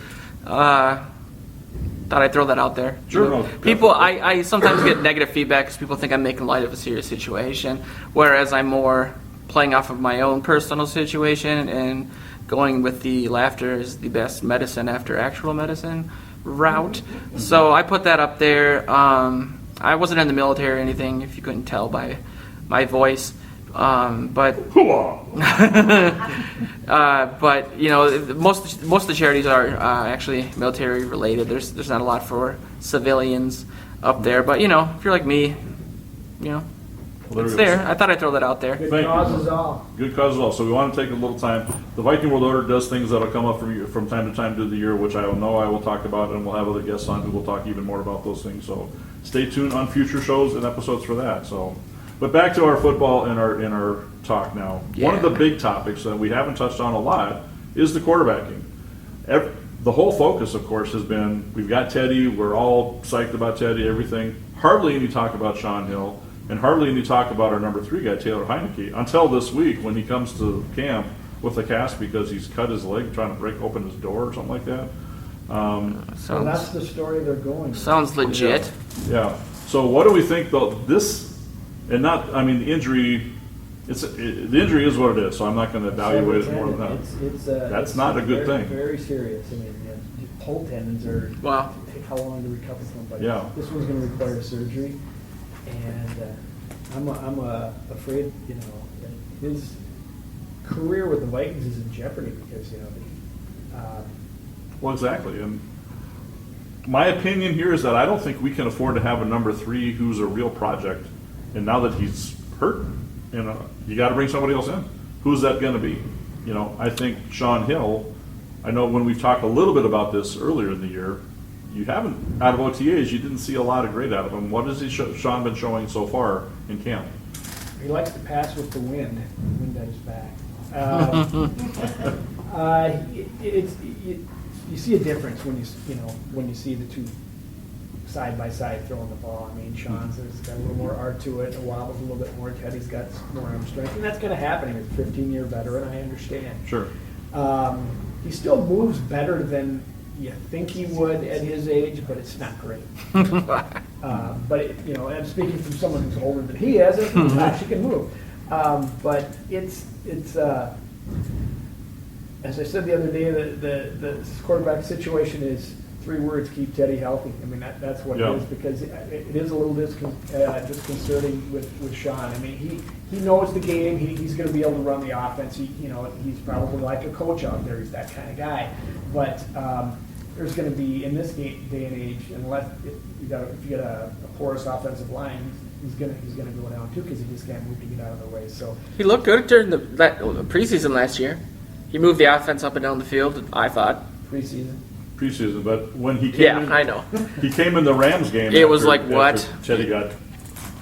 Thought I'd throw that out there.
Sure. No,
people, I sometimes get negative feedback because people think I'm making light of a serious situation, whereas I'm more playing off of my own personal situation and going with the laughter is the best medicine after actual medicine route. So I put that up there. I wasn't in the military or anything, if you couldn't tell by my voice. But most of the charities are actually military related. There's not a lot for civilians up there. But if you're like me, it's there. I thought I'd throw that out there.
Good causes all.
Good causes all. So we want to take a little time. The Viking World Order does things that'll come up from time to time through the year, which I will talk about, and we'll have other guests on who will talk even more about those things. So stay tuned on future shows and episodes for that. So, but back to our football and our talk now.
Yeah.
One of the big topics that we haven't touched on a lot is the quarterbacking. The whole focus, of course, has been we've got Teddy. We're all psyched about Teddy. Everything. Hardly any talk about Shaun Hill. And hardly any talk about our number 3 guy, Taylor Heinicke, until this week when he comes to camp with a cast because he's cut his leg trying to break open his door or something like that.
So that's the story they're going with.
Sounds legit.
Yeah. So what do we think, though? The injury, the injury is what it is, so I'm not going to evaluate it more than that. That's not a good thing.
Very serious. Pull tendons are take how long to recover from, but this one's going to require surgery. And I'm afraid, that his career with the Vikings is in jeopardy because,
Well, exactly. And my opinion here is that I don't think we can afford to have a number 3 who's a real project. And now that he's hurt, you got to bring somebody else in. Who's that going to be? I think Shaun Hill. I know when we've talked a little bit about this earlier in the year. You haven't, out of OTAs, you didn't see a lot of great out of him. What has Shaun been showing so far in camp?
He likes to pass with the wind at his back. You see a difference when you see the two side by side throwing the ball. Shaun's got a little more art to it, and wobbles a little bit more. Teddy's got more arm strength, and that's going to happen. He's a 15-year veteran. I understand.
Sure.
He still moves better than you think he would at his age, but it's not great. But I'm speaking from someone who's older than he is. Gosh, he can move. But it's as I said the other day, the quarterback situation is 3 words: keep Teddy healthy. That's what it is, because it is a little disconcerting with Shaun. He knows the game. He's going to be able to run the offense. He's probably like a coach out there. He's that kind of guy. But there's going to be, in this day and age, unless if you get a porous offensive line, he's going to go down too because he just can't move to get out of the way. So
He looked good during the preseason last year. He moved the offense up and down the field, I thought.
preseason.
But when he came in,
I know.
he came in the Rams game.
It was like, what?
Teddy got,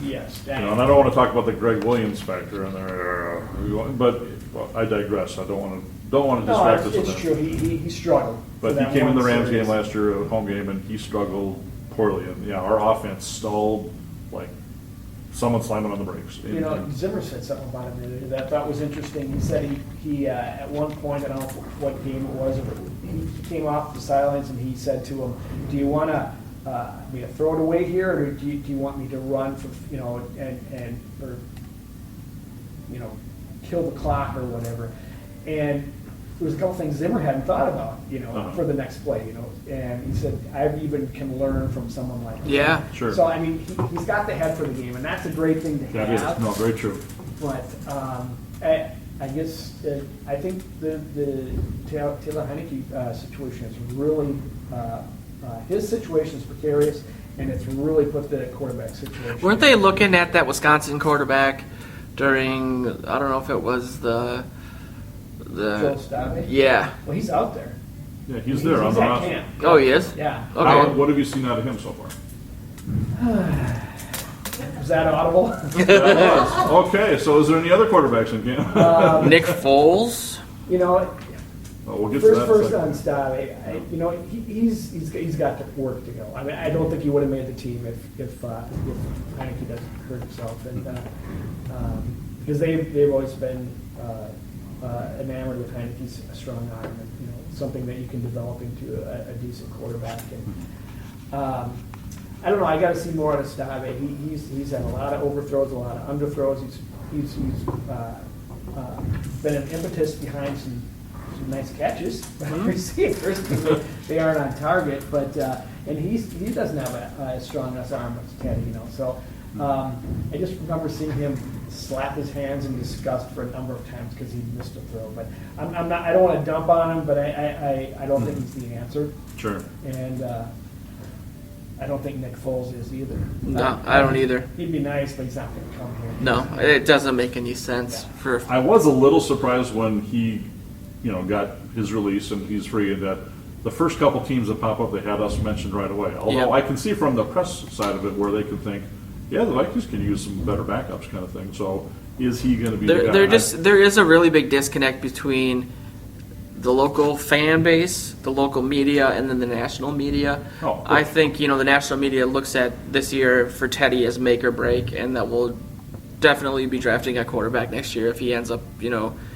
Yes.
and I don't want to talk about the Greg Williams factor in there, but I digress. I don't want to distract us.
It's true. He struggled.
But he came in the Rams game last year, a home game, and he struggled poorly. And yeah, our offense stalled like someone slamming on the brakes.
Zimmer said something about him that I thought was interesting. He said he at one point, I don't know what game it was, but he came off the sidelines and he said to him, "Do you want me to throw it away here, or do you want me to run for or kill the clock or whatever?" And there was a couple things Zimmer hadn't thought about, for the next play, and he said, "I even can learn from someone like that."
Yeah,
sure.
So I mean, he's got the head for the game, and that's a great thing to have.
That is, no, very true.
But I guess I think the Taylor Heinicke situation is really his situation is precarious, and it's really put the quarterback situation.
Weren't they looking at that Wisconsin quarterback during, I don't know if it was the
Joel Stave?
Yeah.
Well, he's out there.
Yeah, he's there on the
at
roster.
camp.
Oh, he is?
Yeah.
Okay.
What have you seen out of him so far?
Was that audible?
That was. Okay, so is there any other quarterbacks in camp?
Nick Foles?
We'll get to that.
First on Stave, he's got to work to go. I mean, I don't think he would have made the team if Heinicke doesn't hurt himself, and because they've always been enamored with Heinicke's strong arm, and something that you can develop into a decent quarterback. And I don't know. I got to see more out of Stave. He's had a lot of overthrows, a lot of underthrows. He's been an impetus behind some nice catches by receivers. They aren't on target, but and he doesn't have a strong enough arm as Teddy, So I just remember seeing him slap his hands in disgust for a number of times because he missed a throw. But I'm not. I don't want to dump on him, but I don't think he's the answer.
Sure.
And I don't think Nick Foles is either.
No, I don't either.
He'd be nice, but he's not going to come here.
No, it doesn't make any sense.
I was a little surprised when he, got his release and he's free, and that the first couple teams that pop up, they had us mentioned right away. Although I can see from the press side of it where they can think, yeah, the Vikings can use some better backups kind of thing. So is he going to be the guy?
There is a really big disconnect between the local fan base, the local media, and then the national media.
Oh,
I think, the national media looks at this year for Teddy as make or break, and that will definitely be drafting a quarterback next year if he ends up,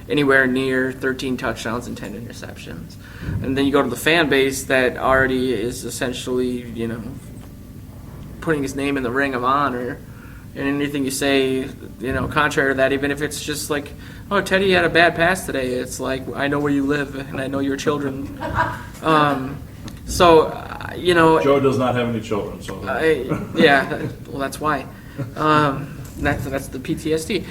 anywhere near 13 touchdowns and 10 interceptions. And then you go to the fan base that already is essentially, putting his name in the ring of honor. And anything you say, contrary to that, even if it's just like, oh, Teddy had a bad pass today, it's like, I know where you live and I know your children. Joe
does not have any children, so.
Well, that's why. That's the PTSD.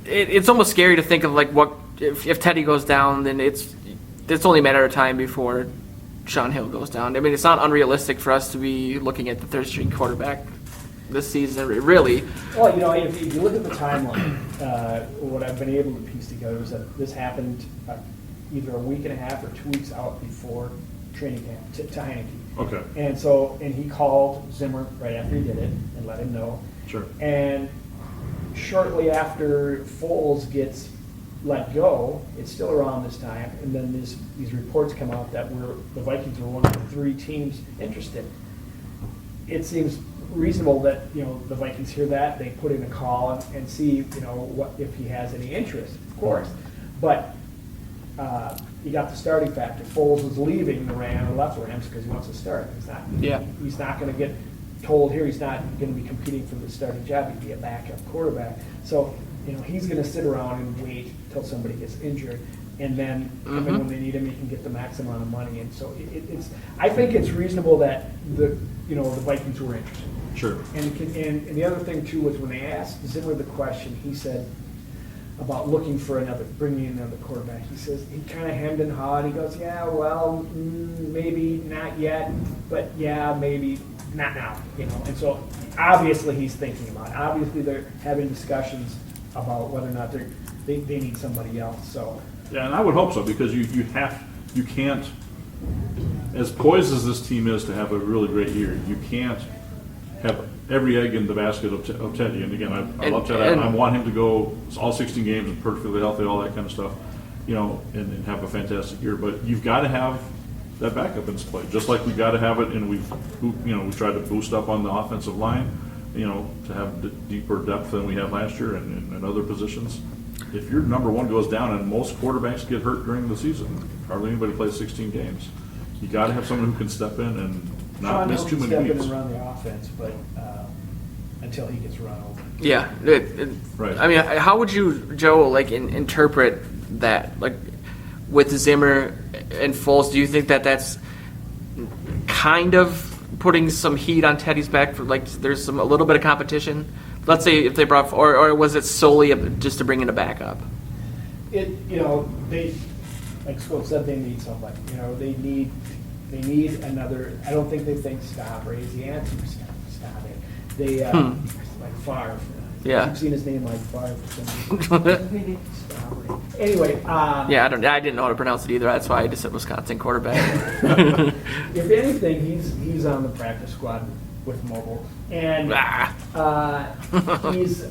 It's almost scary to think of like what if Teddy goes down, then it's only a matter of time before Sean Hill goes down. I mean, it's not unrealistic for us to be looking at the third string quarterback this season, really.
Well, if you look at the timeline, what I've been able to piece together is that this happened either a week and a half or 2 weeks out before training camp to Heinicke.
Okay.
And he called Zimmer right after he did it and let him know.
Sure.
And shortly after Foles gets let go, it's still around this time, and then these reports come out that the Vikings were one of the 3 teams interested. It seems reasonable that the Vikings hear that, they put in a call and see what if he has any interest, of course. But you got the starting factor. Foles was leaving the left Rams because he wants to start. He's not going to get told here he's not going to be competing for the starting job. He'd be a backup quarterback. So he's going to sit around and wait until somebody gets injured, and then come in when they need him, he can get the max amount of money. And so I think it's reasonable that the Vikings were interested.
Sure.
And the other thing too was when they asked Zimmer the question, he said, about looking for bringing in another quarterback. He says, he kind of hemmed and hawed. He goes, yeah, well, maybe not yet, but yeah, maybe not now, And so obviously he's thinking about it. Obviously they're having discussions about whether or not they need somebody else. So
Yeah, and I would hope so, because you can't, as poised as this team is to have a really great year, you can't have every egg in the basket of Teddy. And again, I love Teddy. I want him to go all 16 games and perfectly healthy, all that kind of stuff, and have a fantastic year. But you've got to have that backup in play, just like we've got to have it. And we've tried to boost up on the offensive line, to have deeper depth than we had last year and in other positions. If your number one goes down, and most quarterbacks get hurt during the season, hardly anybody plays 16 games. You got to have someone who can step in and not miss too many
step in
weeks.
and run the offense, but until he gets run over.
Yeah.
Right.
I mean, how would you, Joe, interpret that? Like, with Zimmer and Foles, do you think that's kind of putting some heat on Teddy's back for, there's a little bit of competition? Let's say if they brought, or was it solely just to bring in a backup?
They, like Skolt said, they need somebody. They need another. I don't think they think Stave is the answer. Stave. They like Favre.
Yeah.
I've seen his name like Favre for some reason. Anyway.
Yeah, I didn't know how to pronounce it either. That's why I just said Wisconsin quarterback.
If anything, he's on the practice squad with Mobile, and he's,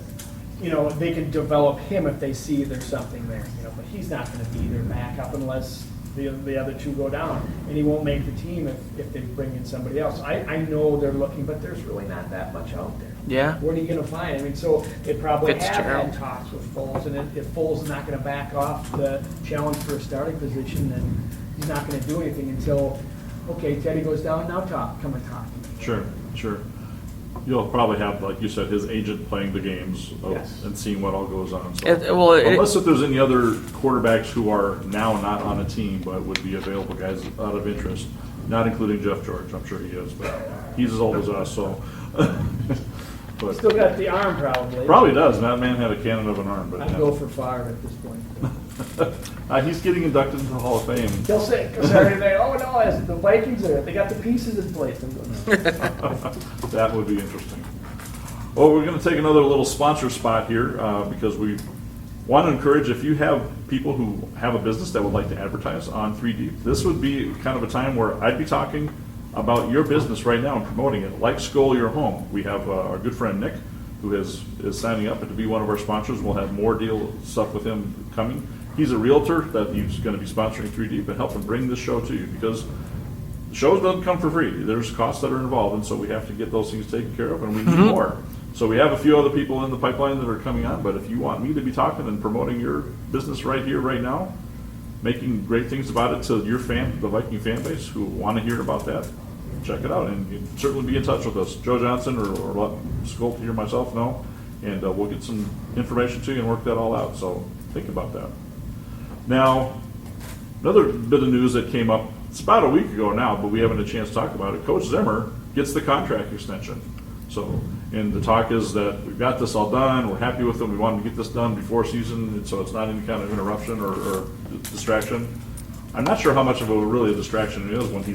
they can develop him if they see there's something there, but he's not going to be their backup unless the other two go down, and he won't make the team if they bring in somebody else. I know they're looking, but there's really not that much out there.
Yeah.
What are you going to find? I mean, so they probably have
Fitzgerald.
had talks with Foles, and if Foles is not going to back off the challenge for a starting position, then he's not going to do anything until, okay, Teddy goes down, now come and talk.
Sure. You'll probably have, like you said, his agent playing the games
Yes.
and seeing what all goes on. So.
Unless
if there's any other quarterbacks who are now not on a team but would be available, guys out of interest, not including Jeff George. I'm sure he is, but he's as old as us, so. But
Still got the arm probably.
probably does. That man had a cannon of an arm. But
I'd go for Favre at this point.
he's getting inducted into the Hall of Fame.
They'll say, because everything, oh no, as the Vikings are, they got the pieces in place.
That would be interesting. Well, we're going to take another little sponsor spot here because we want to encourage, if you have people who have a business that would like to advertise on 3D, this would be kind of a time where I'd be talking about your business right now and promoting it. Like Skolt Your Home, we have our good friend Nick, who is signing up to be one of our sponsors. We'll have more deal stuff with him coming. He's a realtor that he's going to be sponsoring 3D, but help him bring this show to you, because the show doesn't come for free. There's costs that are involved, and so we have to get those things taken care of, and we need more. So we have a few other people in the pipeline that are coming on, but if you want me to be talking and promoting your business right here, right now, making great things about it to your the Viking fan base who want to hear about that, check it out, and you can certainly be in touch with us. Joe Johnson or let Skolt or myself know, and we'll get some information to you and work that all out. So think about that. Now, another bit of news that came up, it's about a week ago now, but we haven't had a chance to talk about it. Coach Zimmer gets the contract extension. So, and the talk is that we've got this all done, we're happy with them, we want to get this done before season, and so it's not any kind of interruption or distraction. I'm not sure how much of a distraction it is when he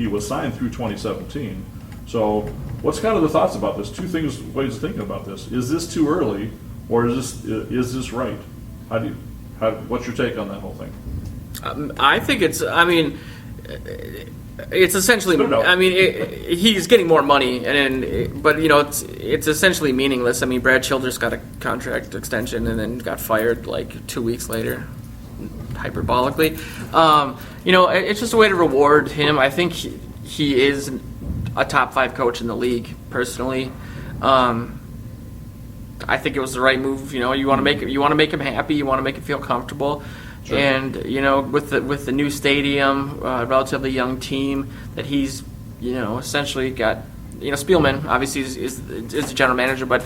was signed through 2017. So what's kind of the thoughts about this? Two ways of thinking about this. Is this too early, or is this right? What's your take on that whole thing?
I think it's essentially, he's getting more money, but it's essentially meaningless. I mean, Brad Childress got a contract extension and then got fired like 2 weeks later, hyperbolically. It's just a way to reward him. I think he is a top 5 coach in the league, personally. I think it was the right move. You want to make him happy, you want to make him feel comfortable. Sure. And with the new stadium, relatively young team that he's essentially got. Spielman obviously is the general manager, but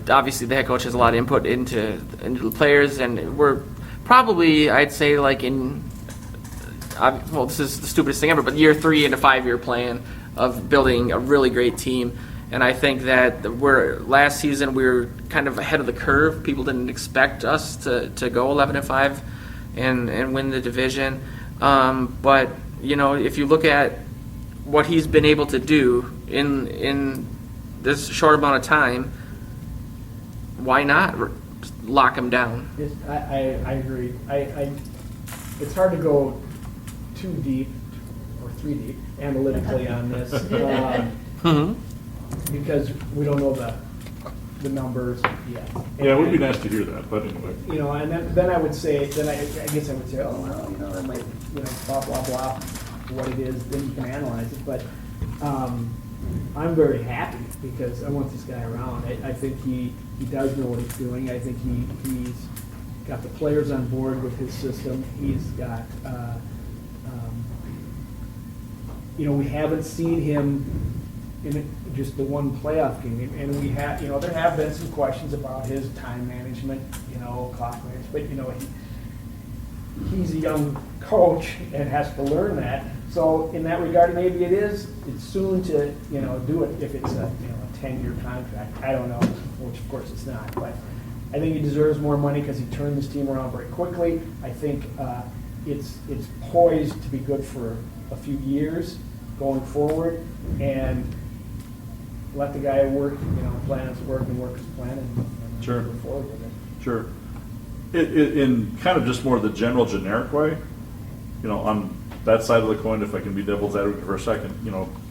obviously the head coach has a lot of input into the players, and we're probably, I'd say, this is the stupidest thing ever, but year 3 in a 5-year plan of building a really great team. And I think that last season we were kind of ahead of the curve. People didn't expect us to go 11-5 and win the division. But if you look at what he's been able to do in this short amount of time, why not lock him down?
Yes, I agree. It's hard to go too deep or 3 deep analytically on this because we don't know the numbers yet.
Yeah, it would be nice to hear that, but anyway.
And then I would say, I guess I would say, oh, well, that might, blah, blah, blah, what it is, then you can analyze it. But I'm very happy because I want this guy around. I think he does know what he's doing. I think he's got the players on board with his system. He's got, we haven't seen him in just the one playoff game, and we have, there have been some questions about his time management, clock management, but he's a young coach and has to learn that. So in that regard, maybe it's soon to, do it if it's a 10-year contract. I don't know, which of course it's not, but I think he deserves more money because he turned this team around very quickly. I think it's poised to be good for a few years going forward, and let the guy work, plan his work and work his plan and
Sure.
go forward with it.
Sure. In kind of just more the general generic way, on that side of the coin, if I can be devil's advocate for a second,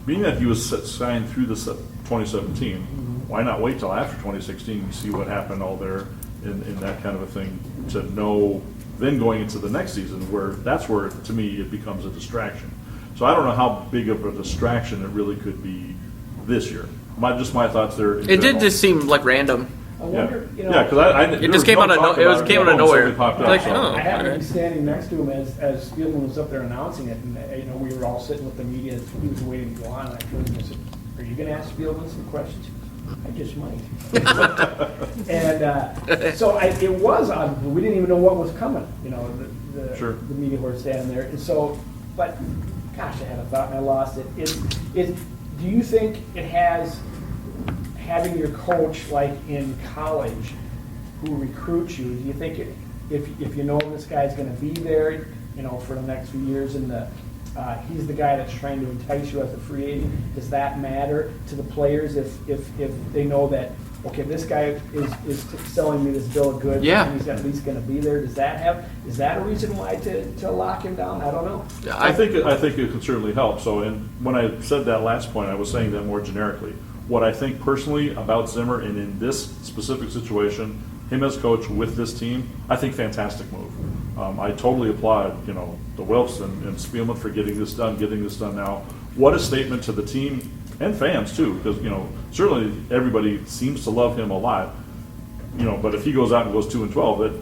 being that he was signed through the 2017, why not wait till after 2016 and see what happened all there in that kind of a thing to know then going into the next season that's where to me it becomes a distraction. So I don't know how big of a distraction it really could be this year. My thoughts there.
It did just seem like random.
I wonder,
because
It just came out of nowhere. Like,
so.
I happened to be standing next to him as Thielen was up there announcing it, and we were all sitting with the media. He was waiting to go on, and I told him, I said, "Are you going to ask Thielen some questions?" I just might. And so it was odd. We didn't even know what was coming.
Sure.
The media were standing there, and so. But gosh, I had a thought and I lost it. Do you think it has having your coach like in college who recruits you? Do you think if you know this guy's going to be there, for the next few years, and he's the guy that's trying to entice you as a free agent, does that matter to the players if they know that, okay, this guy is selling me this bill of goods,
Yeah.
and he's at least going to be there? Is that a reason why to lock him down? I don't know.
I think it can certainly help. So, and when I said that last point, I was saying that more generically. What I think personally about Zimmer and in this specific situation, him as coach with this team, I think fantastic move. I totally applaud, the Wilfs and Spielman for getting this done now. What a statement to the team and fans too, because certainly everybody seems to love him a lot. But if he goes out and goes 2-12,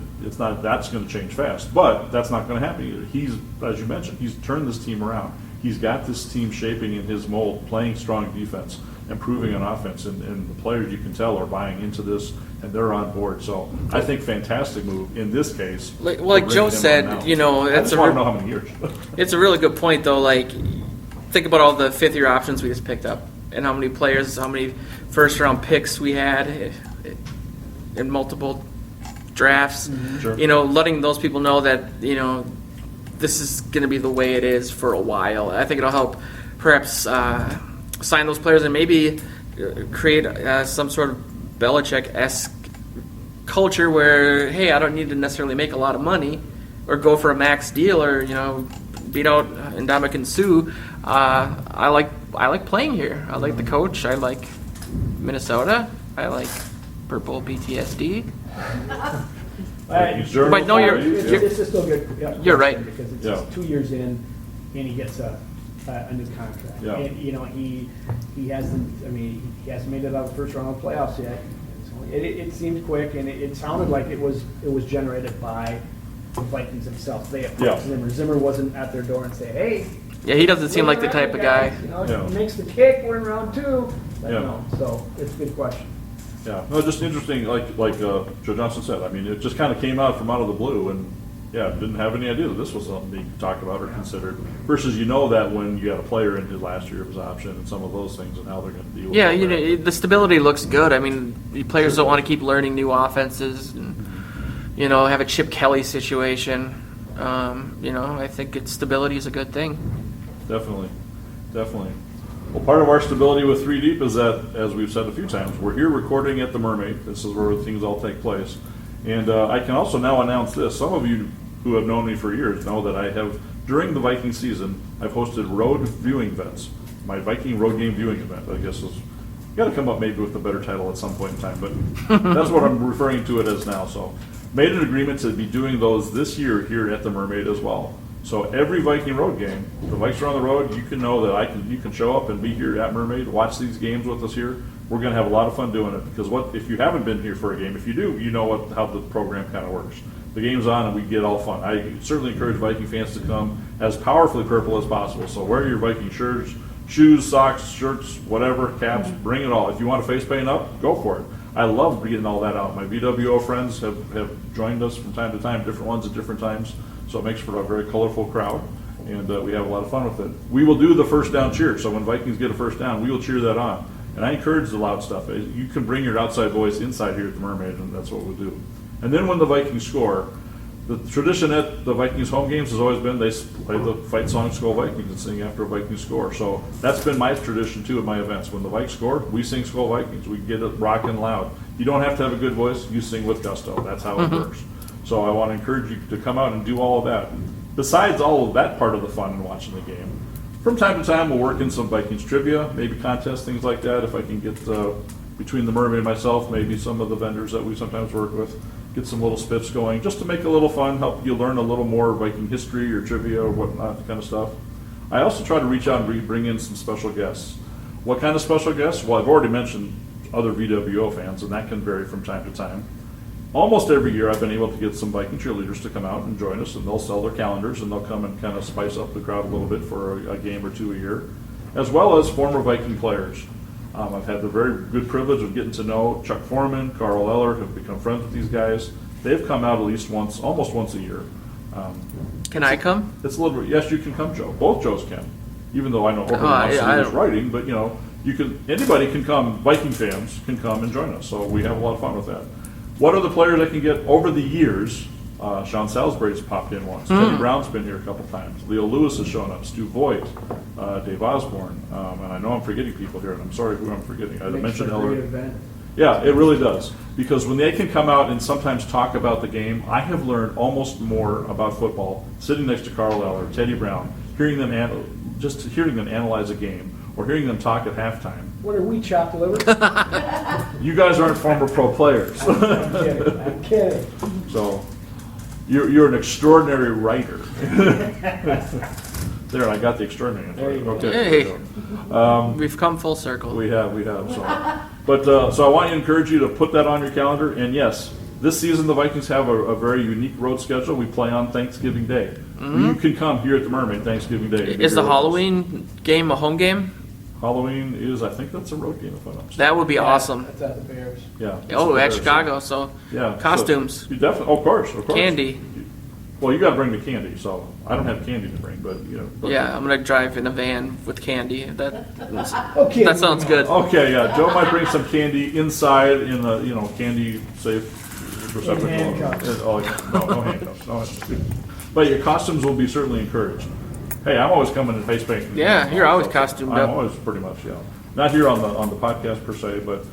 that's going to change fast. But that's not going to happen either. He's, as you mentioned, he's turned this team around. He's got this team shaping in his mold, playing strong defense, improving on offense, and the players, you can tell, are buying into this and they're on board. So I think fantastic move in this case.
Like Joe said,
I just want to know how many years.
It's a really good point though. Like, think about all the fifth-year options we just picked up, and how many players, how many first-round picks we had in multiple drafts.
Sure.
Letting those people know that this is going to be the way it is for a while. I think it'll help perhaps sign those players and maybe create some sort of Belichick-esque culture where, hey, I don't need to necessarily make a lot of money or go for a max deal or beat out Ndamukong Suh. I like playing here. I like the coach. I like Minnesota. I like purple PTSD. But no,
it's still good.
You're right.
Because it's just 2 years in, and he gets a new contract.
Yeah.
And he hasn't. I mean, he hasn't made it out of the first round of playoffs yet. So it seemed quick, and it sounded like it was generated by the Vikings themselves. They approached Zimmer. Zimmer wasn't at their door and say, "Hey."
Yeah, he doesn't seem like the type of guy.
He makes the kick. We're in round 2. So it's a good question.
Yeah, no, just interesting. Like Joe Johnson said. I mean, it just kind of came out from out of the blue, and Yeah, didn't have any idea that this was something being talked about or considered. Versus, you know that when you got a player in his last year of his option and some of those things and how they're going to deal with
Yeah,
all
you
that.
know, the stability looks good. I mean, the players don't want to keep learning new offenses and, you know, have a Chip Kelly situation. You know, I think stability is a good thing.
Definitely. Well, part of our stability with 3 Deep is that, as we've said a few times, we're here recording at the Mermaid. This is where things all take place. And I can also now announce this. Some of you who have known me for years know that I have, during the Viking season, I've hosted road viewing events. My Viking road game viewing event, I guess, is got to come up maybe with a better title at some point in time, but that's what I'm referring to it as now. So made an agreement to be doing those this year here at the Mermaid as well. So every Viking road game, the Vikes are on the road, you can know that you can show up and be here at Mermaid, watch these games with us here. We're going to have a lot of fun doing it because if you haven't been here for a game, if you do, you know how the program kind of works. The game's on and we get all fun. I certainly encourage Viking fans to come as powerfully purple as possible. So wear your Viking shirts, shoes, socks, shirts, whatever, caps, bring it all. If you want to face paint up, go for it. I love getting all that out. My VWO friends have joined us from time to time, different ones at different times. So it makes for a very colorful crowd, and we have a lot of fun with it. We will do the first down cheer. So when Vikings get a first down, we will cheer that on. And I encourage the loud stuff. You can bring your outside voice inside here at the Mermaid, and that's what we'll do. And then when the Vikings score, the tradition at the Vikings home games has always been they play the fight song Skol Vikings and sing after a Vikings score. So that's been my tradition too at my events. When the Vikes score, we sing Skol Vikings. We get it rocking loud. You don't have to have a good voice. You sing with gusto. That's how it works. So I want to encourage you to come out and do all of that. Besides all of that part of the fun and watching the game, from time to time we'll work in some Vikings trivia, maybe contests, things like that. If I can get between the Mermaid and myself, maybe some of the vendors that we sometimes work with, get some little spiffs going, just to make it a little fun, help you learn a little more Viking history or trivia or whatnot, kind of stuff. I also try to reach out and bring in some special guests. What kind of special guests? Well, I've already mentioned other VWO fans, and that can vary from time to time. Almost every year I've been able to get some Viking cheerleaders to come out and join us, and they'll sell their calendars, and they'll come and kind of spice up the crowd a little bit for a game or two a year, as well as former Viking players. I've had the very good privilege of getting to know Chuck Foreman, Carl Eller, have become friends with these guys. They've come out at least once, almost once a year.
Can I come?
It's a little bit, yes, you can come, Joe. Both Joes can, even though I know Oberle wants to do his writing, but you can. Anybody can come. Viking fans can come and join us. So we have a lot of fun with that. What are the players I can get over the years? Sean Salisbury's popped in once. Teddy Brown's been here a couple times. Leo Lewis has shown up. Stu Voigt, Dave Osborne, and I know I'm forgetting people here, and I'm sorry who I'm forgetting. I mentioned Eller. Yeah, it really does. Because when they can come out and sometimes talk about the game, I have learned almost more about football sitting next to Carl Eller, Teddy Brown, hearing them analyze a game, or hearing them talk at halftime.
What are we, chopped liver?
You guys aren't former pro players.
I'm kidding.
So you're an extraordinary writer. There, I got the extraordinary.
There you go.
Okay.
Hey.
There you go.
We've come full circle.
We have. So I want to encourage you to put that on your calendar. And yes, this season the Vikings have a very unique road schedule. We play on Thanksgiving Day. You can come here at the Mermaid Thanksgiving Day.
Is the Halloween game a home game?
Halloween is, I think that's a road game if I'm not mistaken.
That would be awesome.
That's at the Bears.
Yeah.
Oh, at Chicago, so
Yeah.
costumes,
So you definitely, of course.
candy.
Well, you got to bring the candy. So I don't have candy to bring, but But
Yeah, I'm gonna drive in a van with candy.
Okay.
That sounds good.
Okay, yeah. Joe might bring some candy inside in the candy safe receptacle.
handcuffs.
Oh, yeah. No handcuffs. No. But your costumes will be certainly encouraged. Hey, I'm always coming in face paint.
Yeah, you're always costumed
I'm
up.
always pretty much, yeah. Not here on the podcast per se, but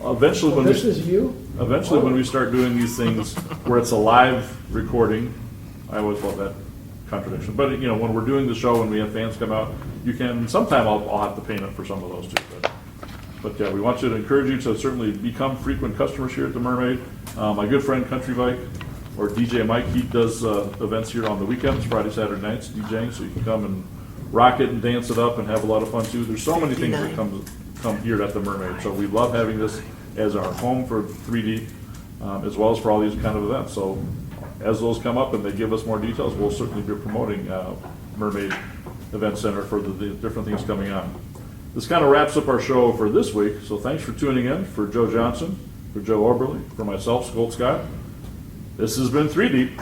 eventually when
This is you?
eventually when we start doing these things where it's a live recording, I always love that contradiction. But when we're doing the show and we have fans come out, you can. Sometime I'll have to paint up for some of those too. But yeah, we want you to encourage you to certainly become frequent customers here at the Mermaid. My good friend Country Bike, or DJ Mike, he does events here on the weekends, Friday, Saturday nights, DJing, so you can come and rock it and dance it up and have a lot of fun too. There's so many things that come here at the Mermaid, so we love having this as our home for 3D, as well as for all these kind of events. So as those come up and they give us more details, we'll certainly be promoting Mermaid Event Center for the different things coming on. This kind of wraps up our show for this week, so thanks for tuning in. For Joe Johnson, for Joe Oberle, for myself, Skolt Scott, this has been 3 Deep.